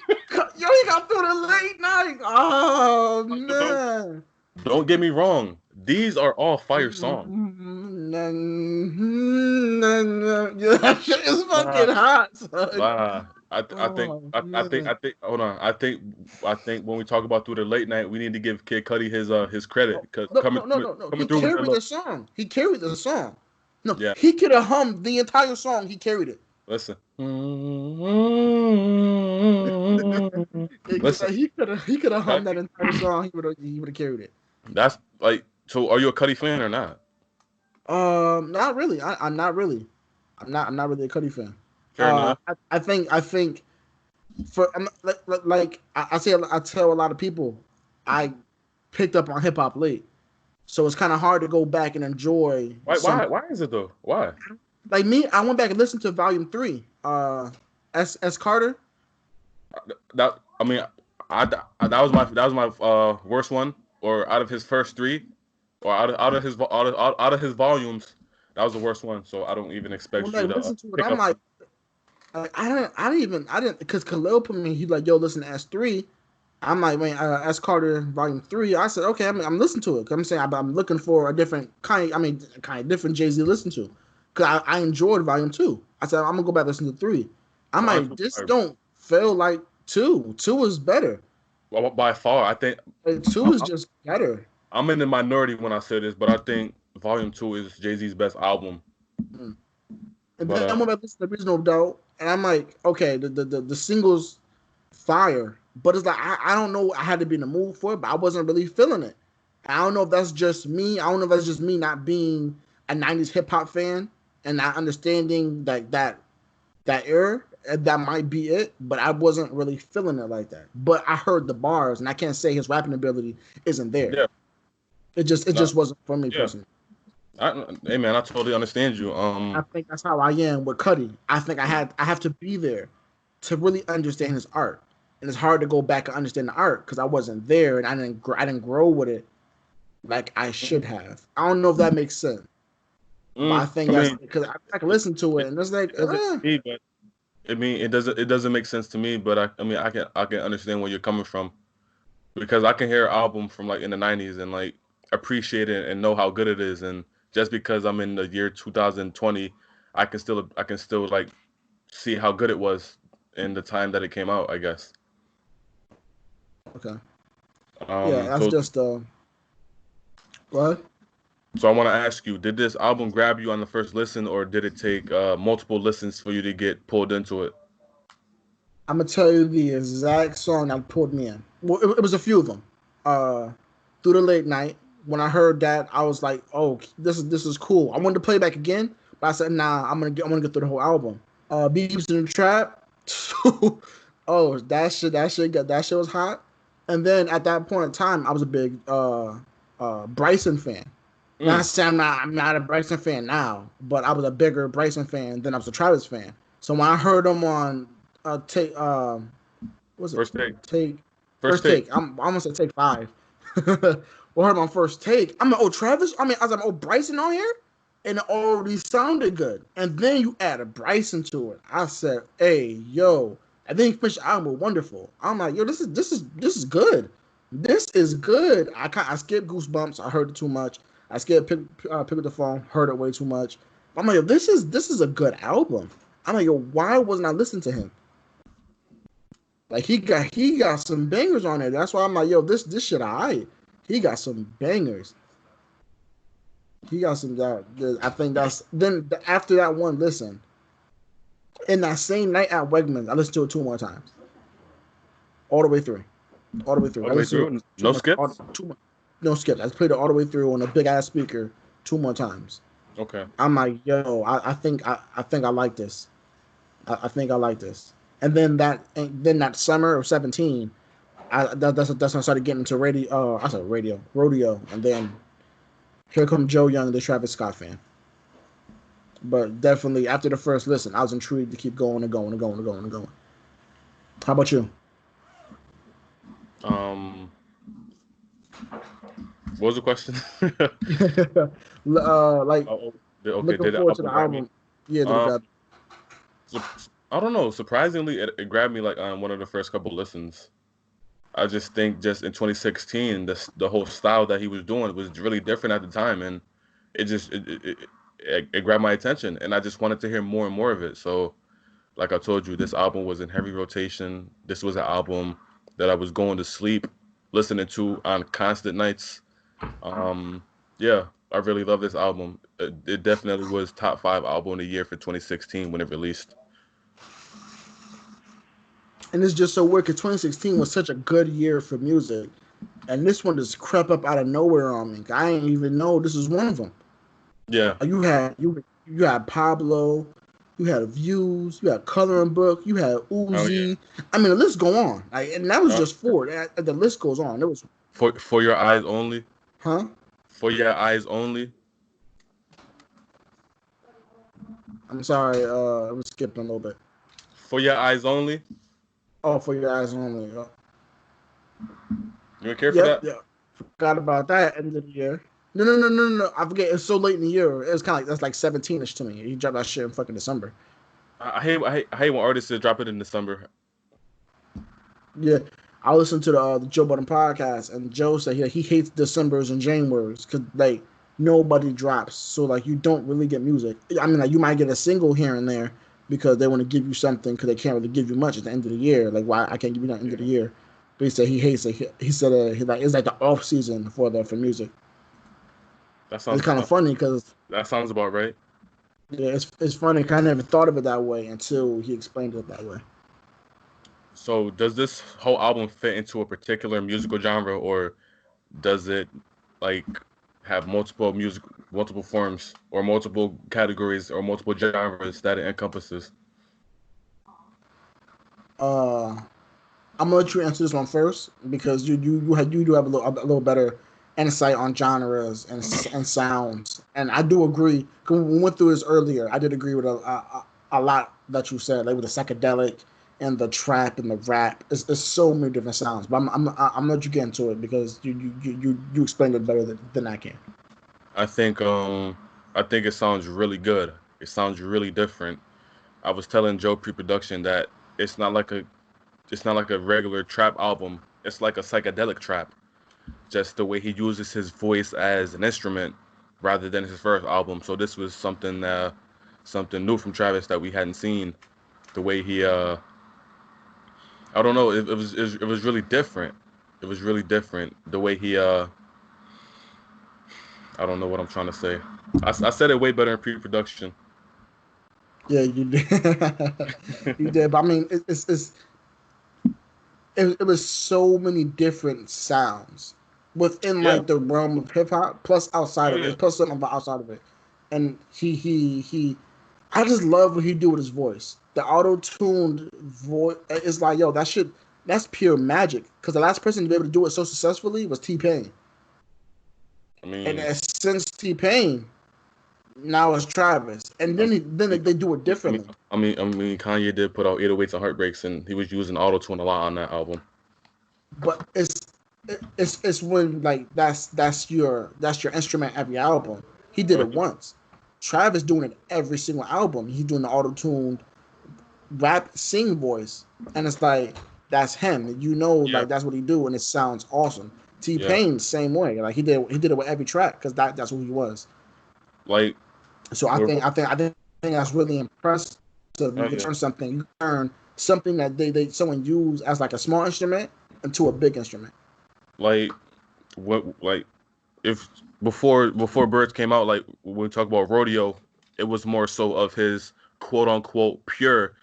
got through the late night. Oh don't, man. don't get me wrong. These are all fire songs. Yeah, that shit is Wow. fucking hot, son. Wow. Oh I man. think hold on. I think when we talk about through the late night, we need to give Kid Cudi his credit because No, no, no, no, no. He coming through with that carried the look. song. He carried the song. No, Yeah. he could have hummed the entire song. He carried it. Listen. Listen. He could have hummed that Cudi, entire song. He would have carried it. that's like so are you a Cudi fan or not? Not really. I'm not really. I'm not really a Cudi fan. Fair enough. I think for I tell a lot of people I picked up on hip hop late, so it's kind of hard to go back and enjoy some. Why is it though? Why? Like me, I went back and listened to Volume 3. S Carter. That I mean, that was my worst one, or out of his first three, or out of his volumes, that was the worst one. So I don't even When expect I you to listened to it, pick I'm up. like, I didn't, because Khalil put me. He's like, yo, listen to S3. I'm like, man, S Carter Volume 3. I said, okay, I'm listening to it. I'm saying I'm looking for a different kind. I mean, kind of different Jay Z to listen to, because I enjoyed Volume 2. I said I'm gonna go back and listen to 3. I'm like, this don't feel like 2. 2 is better. Well, by far, I think Like, 2 is just better. I'm in the minority when I say this, but I think Volume 2 is Jay-Z's best album. Mm. And But then I went back to listen to Reasonable Doubt, and I'm like, okay, the singles fire, but it's like I don't know. I had to be in the mood for it, but I wasn't really feeling it. I don't know if that's just me. I don't know if that's just me not being a '90s hip hop fan and not understanding that era. That might be it, but I wasn't really feeling it like that. But I heard the bars, and I can't say his rapping ability isn't there. yeah, It just wasn't for me yeah. personally. Hey man, I totally understand you. I think that's how I am with Cudi. I think I have to be there to really understand his art, and it's hard to go back and understand the art because I wasn't there and I didn't grow with it like I should have. I don't know if that makes sense, but I think that's because I can listen to it and it's like, me, but I mean, it doesn't make sense to me. But I mean, I can understand where you're coming from because I can hear an album from like in the '90s and like appreciate it and know how good it is, and just because I'm in the year 2020, I can still like see how good it was in the time that it came out, I guess. okay, yeah, that's So just what. so I want to ask you, did this album grab you on the first listen, or did it take multiple listens for you to get pulled into it? I'm gonna tell you the exact song that pulled me in. Well, it was a few of them. Through the late night. When I heard that, I was like, "Oh, this is cool." I wanted to play it back again, but I said, "Nah, I'm gonna get through the whole album." Beeps in the Trap. Oh, that shit was hot. And then at that point in time, I was a big Bryson fan. Not saying I'm not a Bryson fan now, but I was a bigger Bryson fan than I was a Travis fan. So when I heard him on take what's it? First take. First take. I'm almost at take 5. Well, heard him on First Take. I'm like, oh, Travis. I was like, oh, Bryson on here, and it already sounded good. And then you add a Bryson to it. I said, hey, yo. And then he finished the album with Wonderful. I'm like, yo, this is good. This is good. I skipped Goosebumps. I heard it too much. I skipped pick up the phone. Heard it way too much. I'm like, yo, this is a good album. I'm like, yo, why wasn't I listening to him? Like he got some bangers on it. That's why I'm like, yo, this shit alright. He got some bangers. He got some. I think that's then after that one listen, in that same night at Wegmans, I listened to it 2 more times, all the way through, all the way through. All I the way listened to through, it no skips. no skips. I played it all the way through on a big ass speaker 2 more times. Okay. I'm like, yo, I think I like this. I think I like this. And then that summer of 17, that's when I started getting into radio. I said rodeo, and then here comes Joe Young, the Travis Scott fan. But definitely after the first listen, I was intrigued to keep going and going and going and going and going. How about you? Um, what was the question? Like Okay. looking Did the forward to the album grab me? album. Yeah, did it Um, grab? so, I don't know. Surprisingly, it grabbed me like on one of the first couple listens. I just think just in 2016, the whole style that he was doing was really different at the time, and it just it grabbed my attention, and I just wanted to hear more and more of it. So, like I told you, this album was in heavy rotation. This was an album that I was going to sleep listening to on constant nights. Um, yeah, I really love this album. It definitely was top 5 album of the year for 2016 when it released. And it's just so weird because 2016 was such a good year for music, and this one just crept up out of nowhere on me. I didn't even know this was one of them. Yeah. You had Pablo, you had Views, you had Coloring Book, you had Oh yeah. Uzi. I mean, the list go on. And that was Uh, just 4. The list goes on. It was, for your eyes only. huh? For your eyes only. I'm sorry. I'm skipping a little bit. For your eyes only. Oh, for your eyes only. You don't care for Yep, that? yep. Forgot about that end of the year. No. I forget. It's so late in the year. It's kind of like that's like 17ish to me. He dropped that shit in fucking December. I hate when artists drop it in December. Yeah, I listened to the Joe Budden podcast, and Joe said he hates December's and January's because like nobody drops, so like you don't really get music. I mean, like you might get a single here and there because they want to give you something because they can't really give you much at the end of the year. Like why I can't give you that at the end of the year. But he said he hates it. He said it's like the off season for music. That It's sounds kind of funny because that sounds about right. yeah, it's funny. 'Cause I never thought of it that way until he explained it that way. So does this whole album fit into a particular musical genre, or does it like have multiple forms, or multiple categories, or multiple genres that it encompasses? Uh, I'm gonna let you answer this one first because you do have a little better insight on genres and sounds, and I do agree. 'Cause when we went through this earlier, I did agree with a lot that you said, like with the psychedelic and the trap and the rap. It's so many different sounds, but I'm gonna let you get into it because you explained it better than I can. I think it sounds really good. It sounds really different. I was telling Joe pre-production that it's not like a it's not like a regular trap album. It's like a psychedelic trap. Just the way he uses his voice as an instrument rather than his first album. So this was something new from Travis that we hadn't seen. The way he I don't know, it was really different. It was really different. The way he I don't know what I'm trying to say. I said it way better in pre-production. Yeah, you did. You did, but I mean, it was so many different sounds within Yeah. like the realm of hip hop, plus outside Oh of yeah. it, plus something about outside of it. And he I just love what he do with his voice. The auto tuned voice is like, yo, that's pure magic. Because the last person to be able to do it so successfully was T Pain, I and mean, since T Pain, now it's Travis, and I then they do it differently. I mean, Kanye did put out 808s and Heartbreaks, and he was using auto tune a lot on that album. But it's when like that's your instrument every album. He did Oh, it once. Travis doing it every single album. He's doing the auto tuned rap sing voice, and it's like that's him. You know, yeah, like that's what he do, and it sounds awesome. T yeah. Pain same way. Like he did it with every track because that's who he was. Like, So we're, I think that's really impressive. oh You can yeah. turn something that they someone use as like a small instrument into a big instrument. Like, like if before Birds came out, like when we talk about Rodeo, it was more so of his quote unquote pure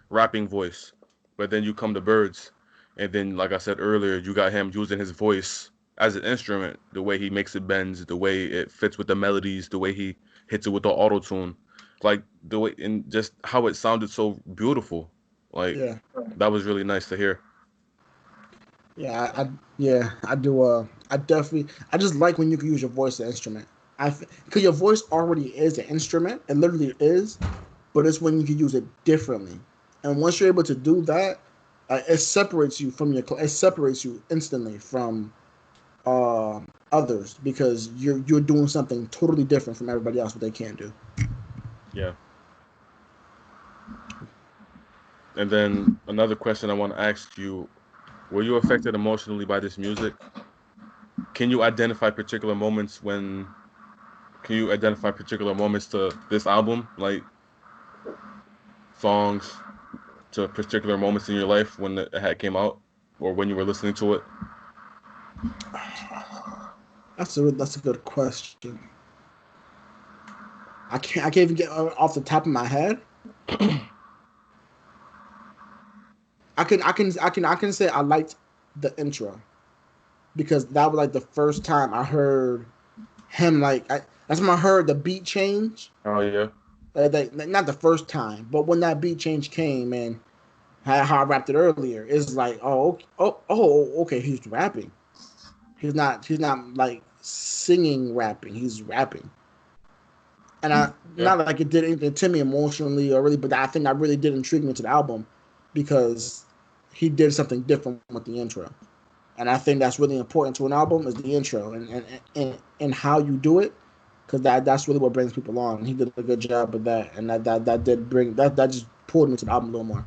rapping voice. But then you come to Birds, and then like I said earlier, you got him using his voice as an instrument, the way he makes it bends, the way it fits with the melodies, the way he hits it with the auto tune, like the way and just how it sounded so beautiful. Like Yeah. that was really nice to hear. Yeah, I do. I definitely, I just like when you can use your voice as an instrument. Because your voice already is an instrument, it literally is, but it's when you can use it differently. And once you're able to do that, it separates you from it separates you instantly from others because you're doing something totally different from everybody else what they can't do. Yeah. And then another question I want to ask you: were you affected emotionally by this music? Can you identify particular moments when? Can you identify particular moments to this album, like songs to particular moments in your life when it had came out, or when you were listening to it? That's a good question. I can't even get off the top of my head. I can say I liked the intro because that was like the first time I heard him that's when I heard the beat change. Oh yeah. Not the first time, but when that beat change came and how I rapped it earlier, it's like okay, he's rapping. He's not like singing rapping. He's rapping. And Yeah. not like it did anything to me emotionally or really, but I think that really did intrigue me to the album because he did something different with the intro. And I think that's really important to an album is the intro and how you do it, because that's really what brings people on. And he did a good job with that, and that did bring that just pulled me to the album a little more.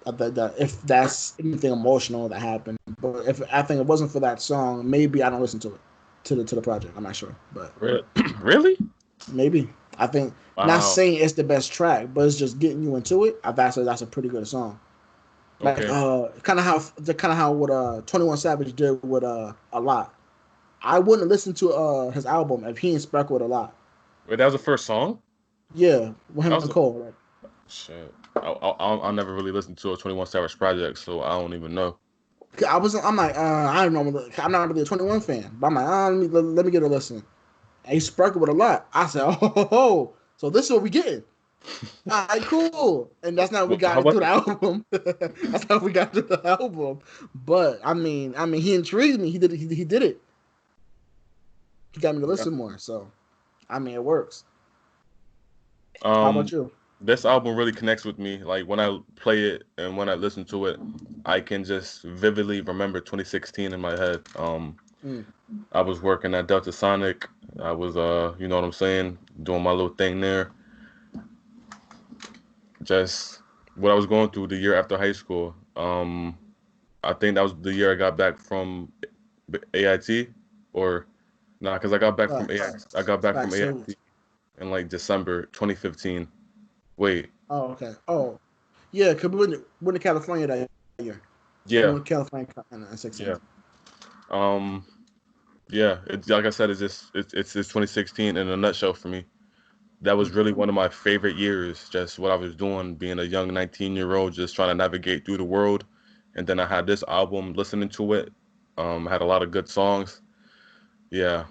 That if that's anything emotional that happened, but if I think it wasn't for that song, maybe I don't listen to it to the project. I'm not sure, but really, maybe I think not wow. saying it's the best track, but it's just getting you into it. That's a pretty good song. Like Okay. kind of how what 21 Savage did with a lot. I wouldn't listen to his album if he ain't sparkle with a lot. Wait, that was the first song. Yeah, with him That was and Cole. Right? shit. I never really listened to a 21 Savage project, so I don't even know. I'm like I don't know. I'm not really a 21 fan, but I'm like let me get a listen. And he sparkled with a lot. I said so this is what we getting. All right, cool. And that's not what we got How into about the album. That's not what we got into the album. But I mean, he intrigued me. He did it. He did it. He got me to listen more. So, I mean, it works. How about um you? this album really connects with me. Like when I play it and when I listen to it, I can just vividly remember 2016 in my head. Mm. I was working at Delta Sonic. I was you know what I'm saying, doing my little thing there. Just what I was going through the year after high school. I think that was the year I got back from AIT, or nah, because I got back from Facts. AIT. I got back from Facts. So, AIT in like December 2015. Wait, oh, okay. Oh, yeah. Cause we went to California that year. We yeah, went to California in 16. yeah, um, yeah. It's like I said, it's 2016 in a nutshell for me. That was really one of my favorite years. Just what I was doing, being a young 19-year-old, just trying to navigate through the world. And then I had this album, listening to it. Had a lot of good songs. Yeah,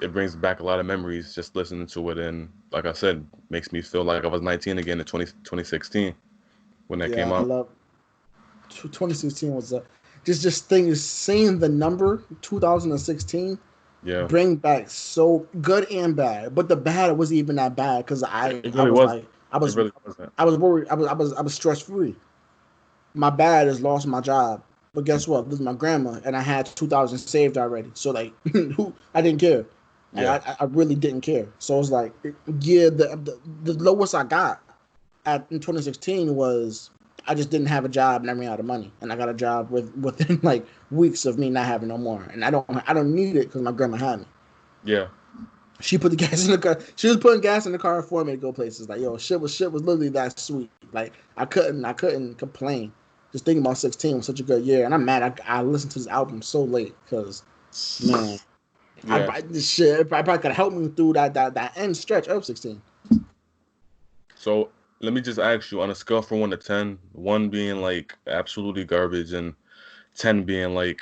it brings back a lot of memories just listening to it. And like I said, makes me feel like I was 19 again in 2016 when that came Yeah, I out. love 2016 was a just thing is seeing the number 2016 Yeah, bring back so good and bad, but the bad wasn't even that bad because it I really was was. like It really wasn't. I was worried I was stress free. My bad is lost my job, but guess what? This is my grandma, and I had 2,000 saved already. So like, who I didn't care. Yeah, I really didn't care. So it was like, yeah, the lowest I got at in 2016 was I just didn't have a job and I ran out of money, and I got a job within like weeks of me not having no more, and I don't need it because my grandma had me. yeah, She put the gas in the car. She was putting gas in the car for me to go places. Like yo, shit was literally that sweet. Like I couldn't complain. Just thinking about 16 was such a good year, and I'm mad. I listened to this album so late because man, yeah. this shit I probably could help me through that end stretch of 16. So let me just ask you on a scale from 1 to 10, 1 being like absolutely garbage and 10 being like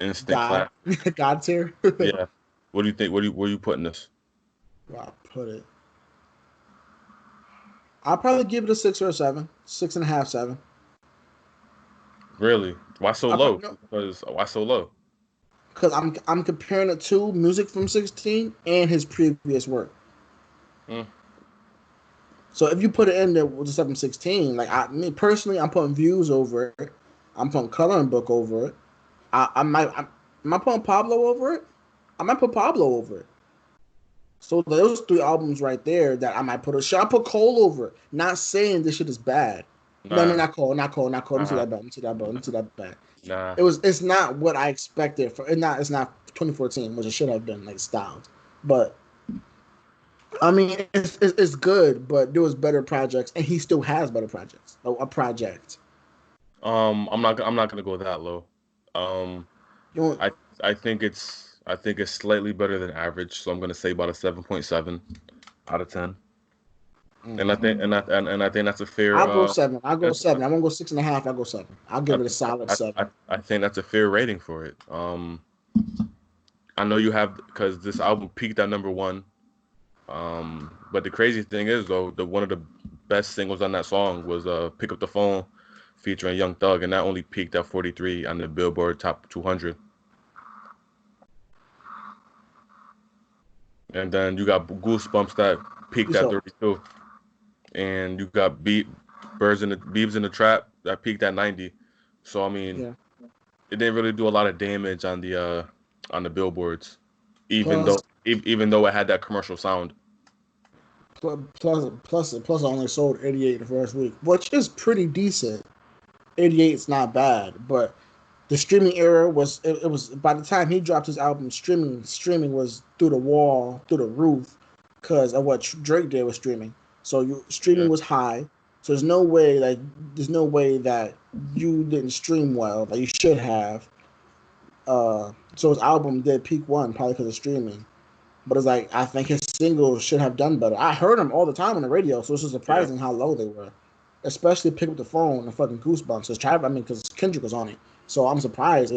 instant God, class. God tier. Yeah. What do you think? Where you putting this? Where I put it, I'll probably give it a 6 or a 7, 6.5, 7. Really? Why so I low? probably no, Because why so low? because I'm comparing it to music from 16 and his previous work. Mm, So if you put it in there with the 716, like me personally, I'm putting views over it. I'm putting coloring book over it. Am I putting Pablo over it? I might put Pablo over it. So those three albums right there that I might put a shot. I put Cole over it. Not saying this shit is bad. No, no, nah, not Cole, not Cole, not Cole. Let me see nah, that bad. Let me see that bad. Let me see that bad. nah. It's not what I expected for. It's not 2014, which it should have been like styled. But I mean, it's good, but there was better projects, and he still has better projects. A project. I'm not gonna go that low. Um, You know, I I think it's slightly better than average, so I'm gonna say about a 7.7 out of 10. And I think and I think that's a fair I'll go 7. I'll go that's 7. I won't go 6.5. I'll go 7. I'll I, give it a solid 7. I think that's a fair rating for it. I know you have because this album peaked at number 1. But the crazy thing is though, the one of the best singles on that song was "Pick Up the Phone" featuring Young Thug, and that only peaked at 43 on the Billboard Top 200. And then you got Goosebumps that peaked at So 32, and you got Beebs in the Trap that peaked at 90. So I mean, yeah. it didn't really do a lot of damage on the billboards, Plus, even though it had that commercial sound. plus, I only sold 88 the first week, which is pretty decent. 88 is not bad, but the streaming era was it was by the time he dropped his album, streaming was through the wall, through the roof, because of what Drake did with streaming. So streaming Yeah, was high. So there's no way that you didn't stream well, like you should have. So his album did peak one probably because of streaming. But it's like I think his singles should have done better. I heard them all the time on the radio, so it's just yeah, surprising how low they were. Especially Pick Up the Phone and fucking Goosebumps. Because Kendrick was on it, so I'm surprised.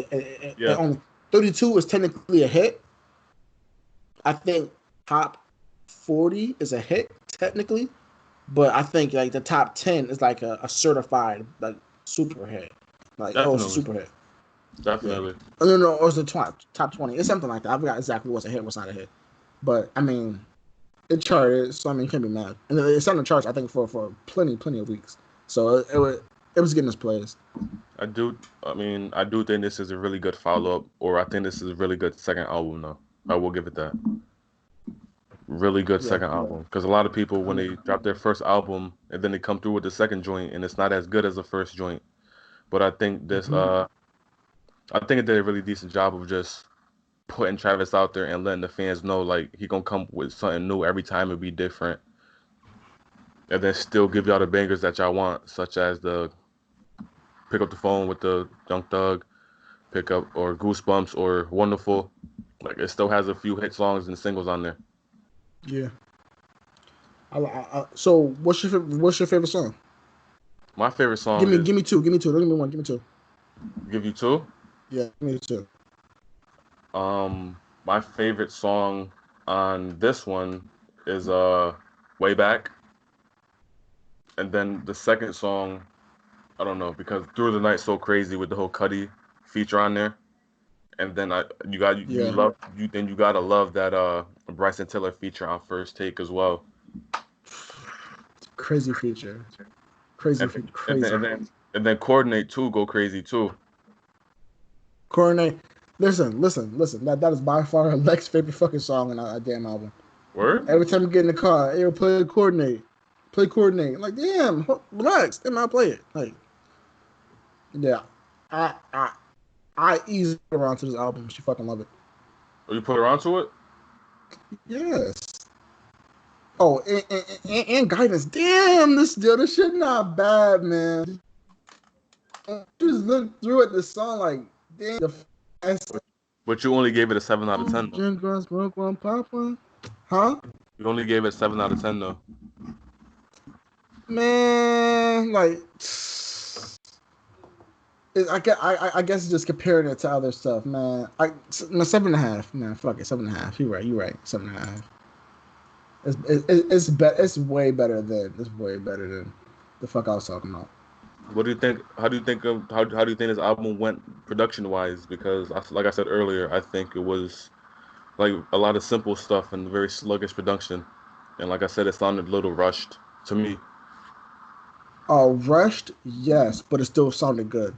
yeah. Only 32 is technically a hit. I think top 40 is a hit technically, but I think like the top 10 is like a certified like super hit. Like oh, it's a Definitely, super hit. Yeah. definitely. Oh, no, or it's the top 20. It's something like that. I forgot exactly what's a hit, what's not a hit. But I mean, it charted, so I mean, can't be mad. And it's on the charts, I think, for plenty of weeks. So it was getting its plays. I do think this is a really good follow up, or I think this is a really good second album. Though I will give it that. Really good Yeah, second album, because a lot of people when they drop their first album and then they come through with the second joint and it's not as good as the first joint. But I think it did a really decent job of just putting Travis out there and letting the fans know like he gonna come with something new every time. It'll be different, and then still give y'all the bangers that y'all want, such as the Pick Up the Phone with the Young Thug, Pick Up or Goosebumps or Wonderful. Like it still has a few hit songs and singles on there. yeah. So what's your favorite song? My favorite song is Give me two. Give me two. Don't give me one. Give me two. Give You Two. Yeah, give me two. My favorite song on this one is Way Back, and then the second song I don't know because Through the Night So Crazy with the whole Cuddy feature on there, and then you Yeah, love you gotta love that Bryson Tiller feature on First Take as well, crazy feature. Crazy and feature. and then Crazy. and then, and then Coordinate too go crazy too. Coronate. Listen. That is by far Alex's favorite fucking song in a damn album. Word? Every time you get in the car, it'll play coordinate. Like, damn, relax. Then I'll play it. Like, yeah, I I I easily get around to this album. She fucking love it. Oh, you put her onto it? Yes. Oh, and guidance. Damn, this shit not bad, man. Just look through it. The song, like, damn. But you only gave it a 7 out of 10 though. Drink one, smoke one, pop one. Huh? You only gave it 7 out of 10 though. Man, like I guess just comparing it to other stuff, man. No, 7.5, man. Fuck it, 7.5. You're right. You're right. 7.5. It's way better than the fuck I was talking about. What do you think? How do you think of how do you think this album went production wise? Because like I said earlier, I think it was like a lot of simple stuff and very sluggish production, and like I said, it sounded a little rushed to me. Rushed, yes, but it still sounded good.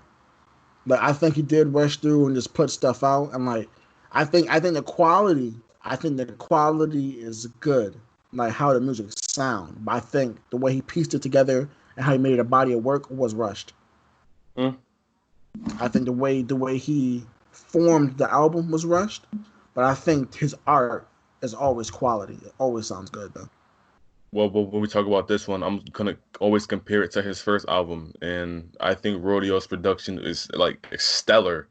Like I think he did rush through and just put stuff out, and like I think the quality is good, like how the music sound. But I think the way he pieced it together and how he made it a body of work was rushed. Mm. I think the way he formed the album was rushed, but I think his art is always quality. It always sounds good though. Well, but when we talk about this one, I'm gonna always compare it to his first album, and I think Rodeo's production is like stellar.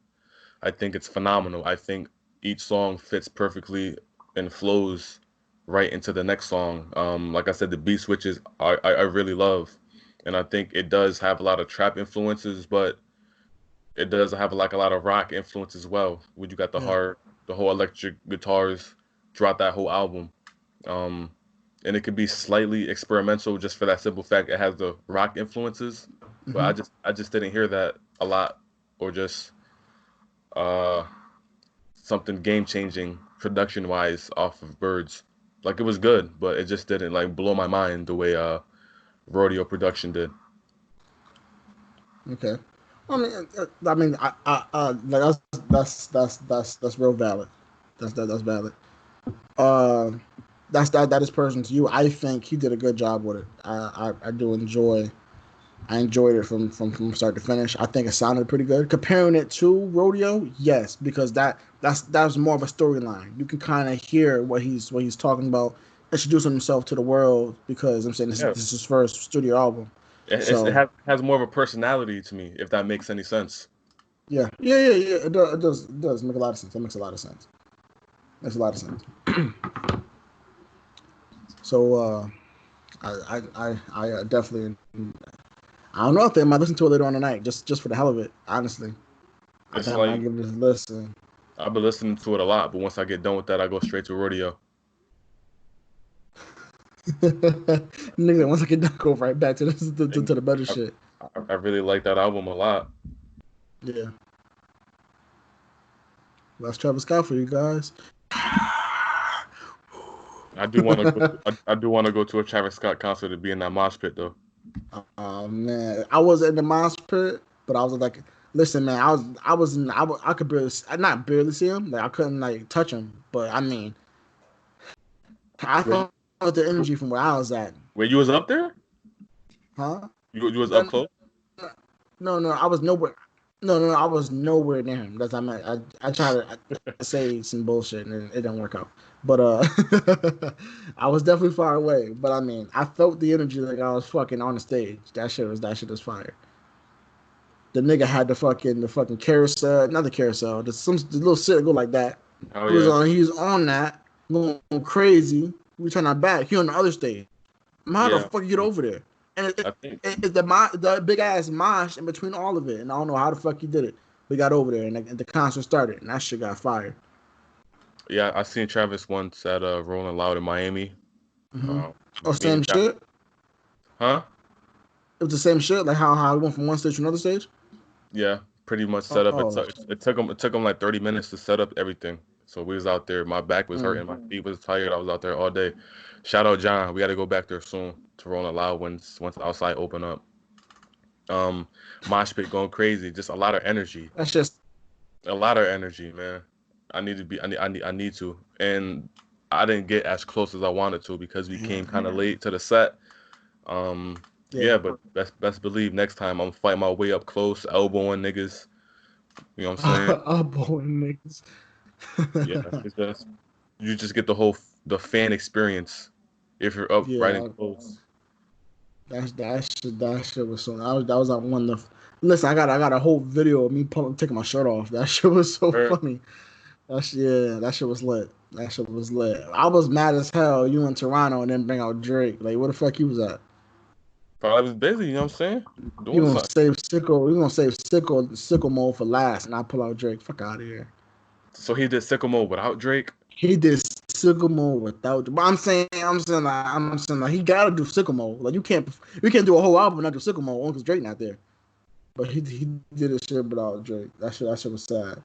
I think it's phenomenal. I think each song fits perfectly and flows right into the next song. Like I said, the beat switches I really love, and I think it does have a lot of trap influences, but it does have like a lot of rock influence as well. When you got Yeah. the whole electric guitars throughout that whole album. Um, and it could be slightly experimental just for that simple fact it has the rock influences. But Hmm. I just didn't hear that a lot, or just uh something game changing production wise off of Birds. Like it was good, but it just didn't like blow my mind the way Rodeo production did. Okay. Like that's real valid. That's valid. Uh, that is personal to you. I think he did a good job with it. I do enjoy. I enjoyed it from start to finish. I think it sounded pretty good. Comparing it to Rodeo, yes, because that's more of a storyline. You can kind of hear what he's talking about, introducing himself to the world because I'm saying Yeah, this is his first studio album. it So has more of a personality to me, if that makes any sense. yeah. It does make a lot of sense. That makes a lot of sense. Makes a lot of sense. So I definitely I don't know if I might listen to it later on tonight, just for the hell of it. Honestly, I It's think I might like give it a listen. I've been listening to it a lot, but once I get done with that, I go straight to Rodeo. Nigga, once I get done, go right back to to And the better I, shit. I really like that album a lot. Yeah, that's Travis Scott for you guys. I do want to go to a Travis Scott concert and be in that mosh pit though. Oh man, I was in the mosh pit, but I was like, listen, man, I could barely, not barely see him, like I couldn't like touch him, but I mean, I Wait, felt the energy from where I was at, wait, you was up there? huh? You was up close? No, I was nowhere. No, I was nowhere near him. That's I meant. I tried to say some bullshit and it didn't work out. But I was definitely far away. But I mean, I felt the energy like I was fucking on the stage. That shit was fire. The nigga had the fucking carousel, not the carousel, the little shit go like that. Oh He was yeah, on he was on that going crazy. We turned our back. He on the other stage. How the yeah. fuck you get over there? And I think it's the big ass mosh in between all of it, and I don't know how the fuck he did it. We got over there, and the concert started, and that shit got fired. yeah. I seen Travis once at Rolling Loud in Miami. Mm-hmm. Um, Oh, me same and Travis, shit. huh? It was the same shit, like how we went from one stage to another stage. Yeah, pretty much set up. Oh, It took him like 30 minutes to set up everything. So we was out there. My back was hurting. My mm. feet was tired. I was out there all day. Shout out John. We got to go back there soon to Rolling Loud once outside open up. Um, Mosh pit going crazy. Just a lot of energy. That's just A lot of energy, man. I need to be. I need to. And I didn't get as close as I wanted to because we came kind of late to the set. Yeah, yeah. but best believe next time I'm fighting my way up close, elbowing niggas. You know what I'm saying? I'm boring niggas. Yeah, it's just you just get the whole the fan experience if you're up right and Yeah, close. that shit was so. That was like one of the. Listen, I got a whole video of me taking my shirt off. That shit was so Or, funny. That shit was lit. That shit was lit. I was mad as hell. You in Toronto and then bring out Drake. Like, where the fuck you was at? Probably was busy. You know what I'm saying? You Doing gonna something. save sickle? You gonna save sickle mode for last, and I pull out Drake. Fuck out of here. So he did Sicko Mode without Drake. He did sickle mode without. But I'm saying like he gotta do sickle mode. Like you can't do a whole album and not do sickle mode only because Drake not there. But he did his shit without Drake. That shit was sad.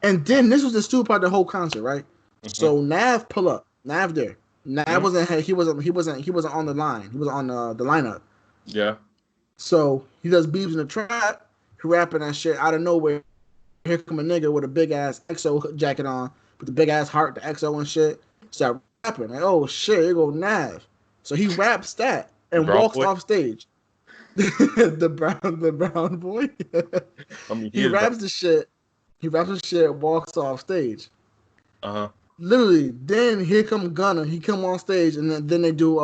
And then this was the stupid part of the whole concert, right? Mm-hmm. So Nav pull up. Nav there. Nav Mm-hmm. he wasn't on the line. He was on the lineup. Yeah. So he does beats in the trap. He rapping that shit out of nowhere. Here come a nigga with a big ass EXO jacket on, with the big ass heart, the EXO and shit. Start rapping. Like, oh shit, here go Nav. So he raps that The and Brown walks Boy. off stage. the brown boy. I mean, he He is raps brown. the shit. He raps the shit, walks off stage. Uh-huh. Literally, then here come Gunna. He come on stage, and then they do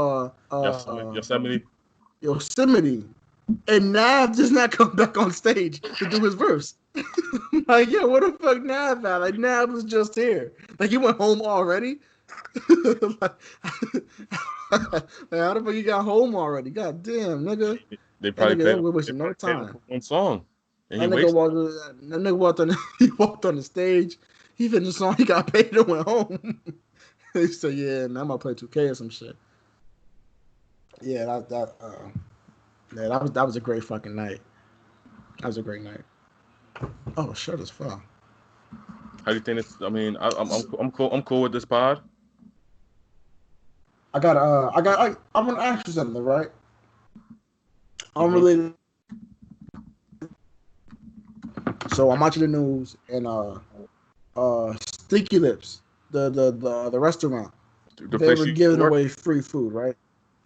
Yosemite. Yosemite, and Nav does not come back on stage to do his verse. Like, yo, what the fuck Nav at? Like, Nav was just here. Like, he went home already. Like, how the fuck you got home already? God damn, nigga. They That probably nigga, paid that him. we're They wasting no probably paid him time. for one song, and he That nigga wasted. walked. That nigga walked on. He walked on the stage. He finished the song. He got paid and went home. He said, "Yeah, man, I'm gonna play 2K or some shit." Yeah, that was a great fucking night. That was a great night. Oh, shit as fuck. How do you think it's? I mean, I'm cool. I'm cool with this pod. I'm gonna ask you something, right? I'm Mm-hmm. related. So I'm watching the news and Sticky Lips, the restaurant, The they place were you used to giving work. away free food, right?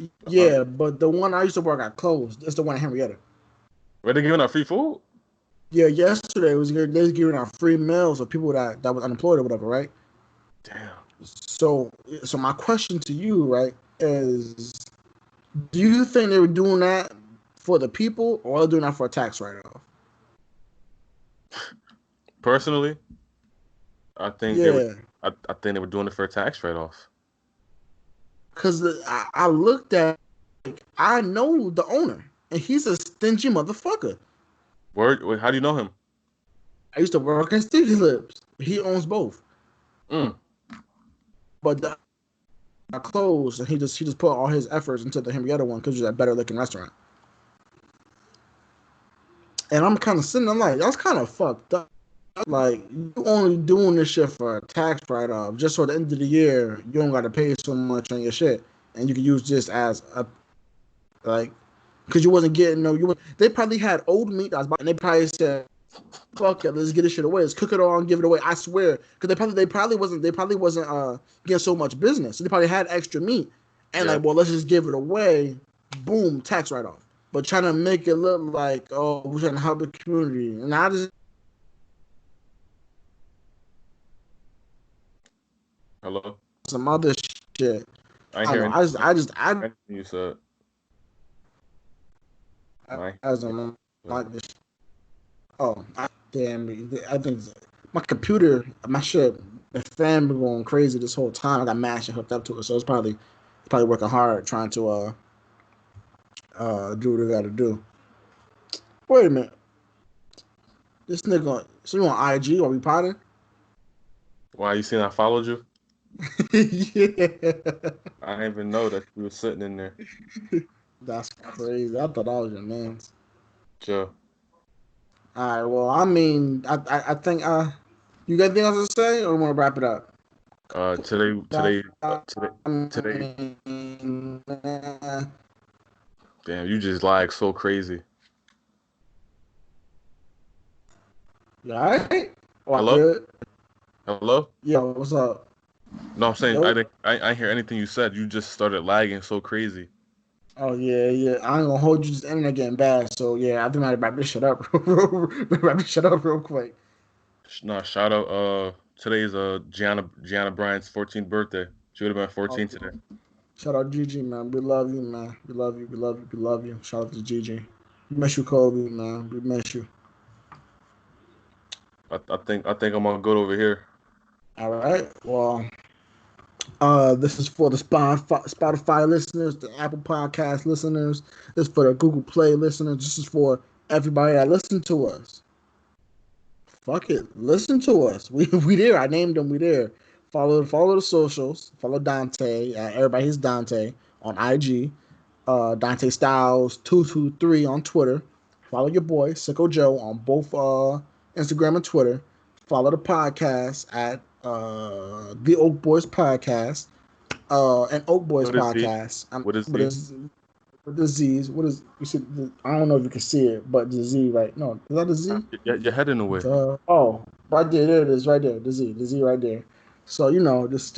Uh-huh. Yeah, but the one I used to work at closed. It's the one in Henrietta. Were they giving out free food? Yeah, yesterday they was giving out free meals for people that was unemployed or whatever, right? Damn. So my question to you, right, is do you think they were doing that for the people or are they doing that for a tax write-off? Personally, I think they were. Yeah, I think they were doing it for a tax write-off. because I looked at, I know the owner, and he's a stingy motherfucker. Word. Wait, how do you know him? I used to work in Sticky Lips. He owns both, Mm. but I closed, and he just put all his efforts into the Henrietta one because it's a better looking restaurant. And I'm kind of sitting there like, that's kind of fucked up. Like, you only doing this shit for a tax write-off, just so at the end of the year, you don't got to pay so much on your shit. And you can use this as a, like, because you wasn't getting they probably had old meat, and they probably said, fuck it, let's get this shit away. Let's cook it all and give it away. I swear. Because they probably wasn't getting so much business. So they probably had extra meat. And Yeah. like, well, let's just give it away. Boom, tax write-off. But trying to make it look like, oh, we're trying to help the community. And I just Hello. some other shit. I ain't I don't know. hearing anything you said. I I don't like this. Oh, damn. I think my computer, my shit, the fan been going crazy this whole time. I got mad shit hooked up to it. So it's probably working hard trying to do what I gotta do. Wait a minute. This nigga, so you on IG or we potting? Why you seen I followed you? Yeah. I didn't even know that you were sitting in there. That's crazy. I thought I was your man. Sure. All right. Well, I mean, I think you got anything else to say, or want to wrap it up? Today. Damn, you just lied so crazy. You all right? Oh, I Hello? good. Hello? Yo, what's up? No, I'm saying Yo. I didn't hear anything you said. You just started lagging so crazy. Oh yeah. I ain't gonna hold you. This internet getting bad. So yeah, I think I might wrap this shit up. Wrap this shit up real quick. No, shout out. Today's Gianna Bryant's 14th birthday. She would have been 14 Okay. today. Shout out Gigi, man. We love you, man. We love you. We love you. We love you. Shout out to Gigi. We miss you, Kobe, man. We miss you. I think I'm all good over here. All right. Well, This is for the Spotify listeners, the Apple Podcast listeners. This is for the Google Play listeners. This is for everybody that listen to us. Fuck it, listen to us. We there. I named them. We there. Follow the socials. Follow Dante. Everybody's Dante on IG. Dante Styles 223 on Twitter. Follow your boy Sicko Joe on both Instagram and Twitter. Follow the podcast at the Oakboyz Podcast and Oakboyz Podcast. What is with the Z's? What is you see? I don't know if you can see it, but the Z right? No, is that the Z? You're heading away. Oh, right there. There it is. Right there. The Z right there. So you know, just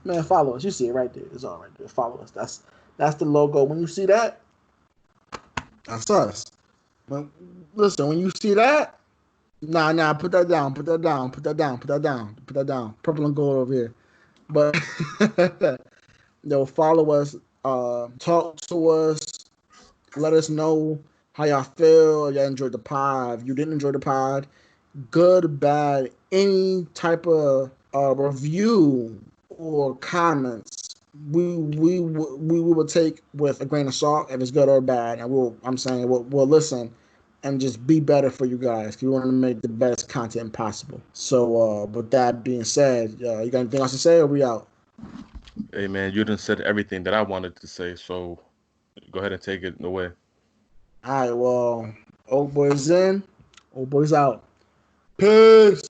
man, follow us. You see it right there. It's all right there. Follow us. That's the logo. When you see that, that's us. Listen, when you see that, nah, put that down. Put that down. Purple and gold over here. But they'll follow us, talk to us, let us know how y'all feel. Y'all enjoyed the pod. If you didn't enjoy the pod, good, bad, any type of review or comments, we will take with a grain of salt if it's good or bad, and we'll listen and just be better for you guys. If you want to make the best content possible. So with that being said, you got anything else to say, or we out? Hey man, you done said everything that I wanted to say, so go ahead and take it away. All right, well, Oakboyz in, Oakboyz out. Peace.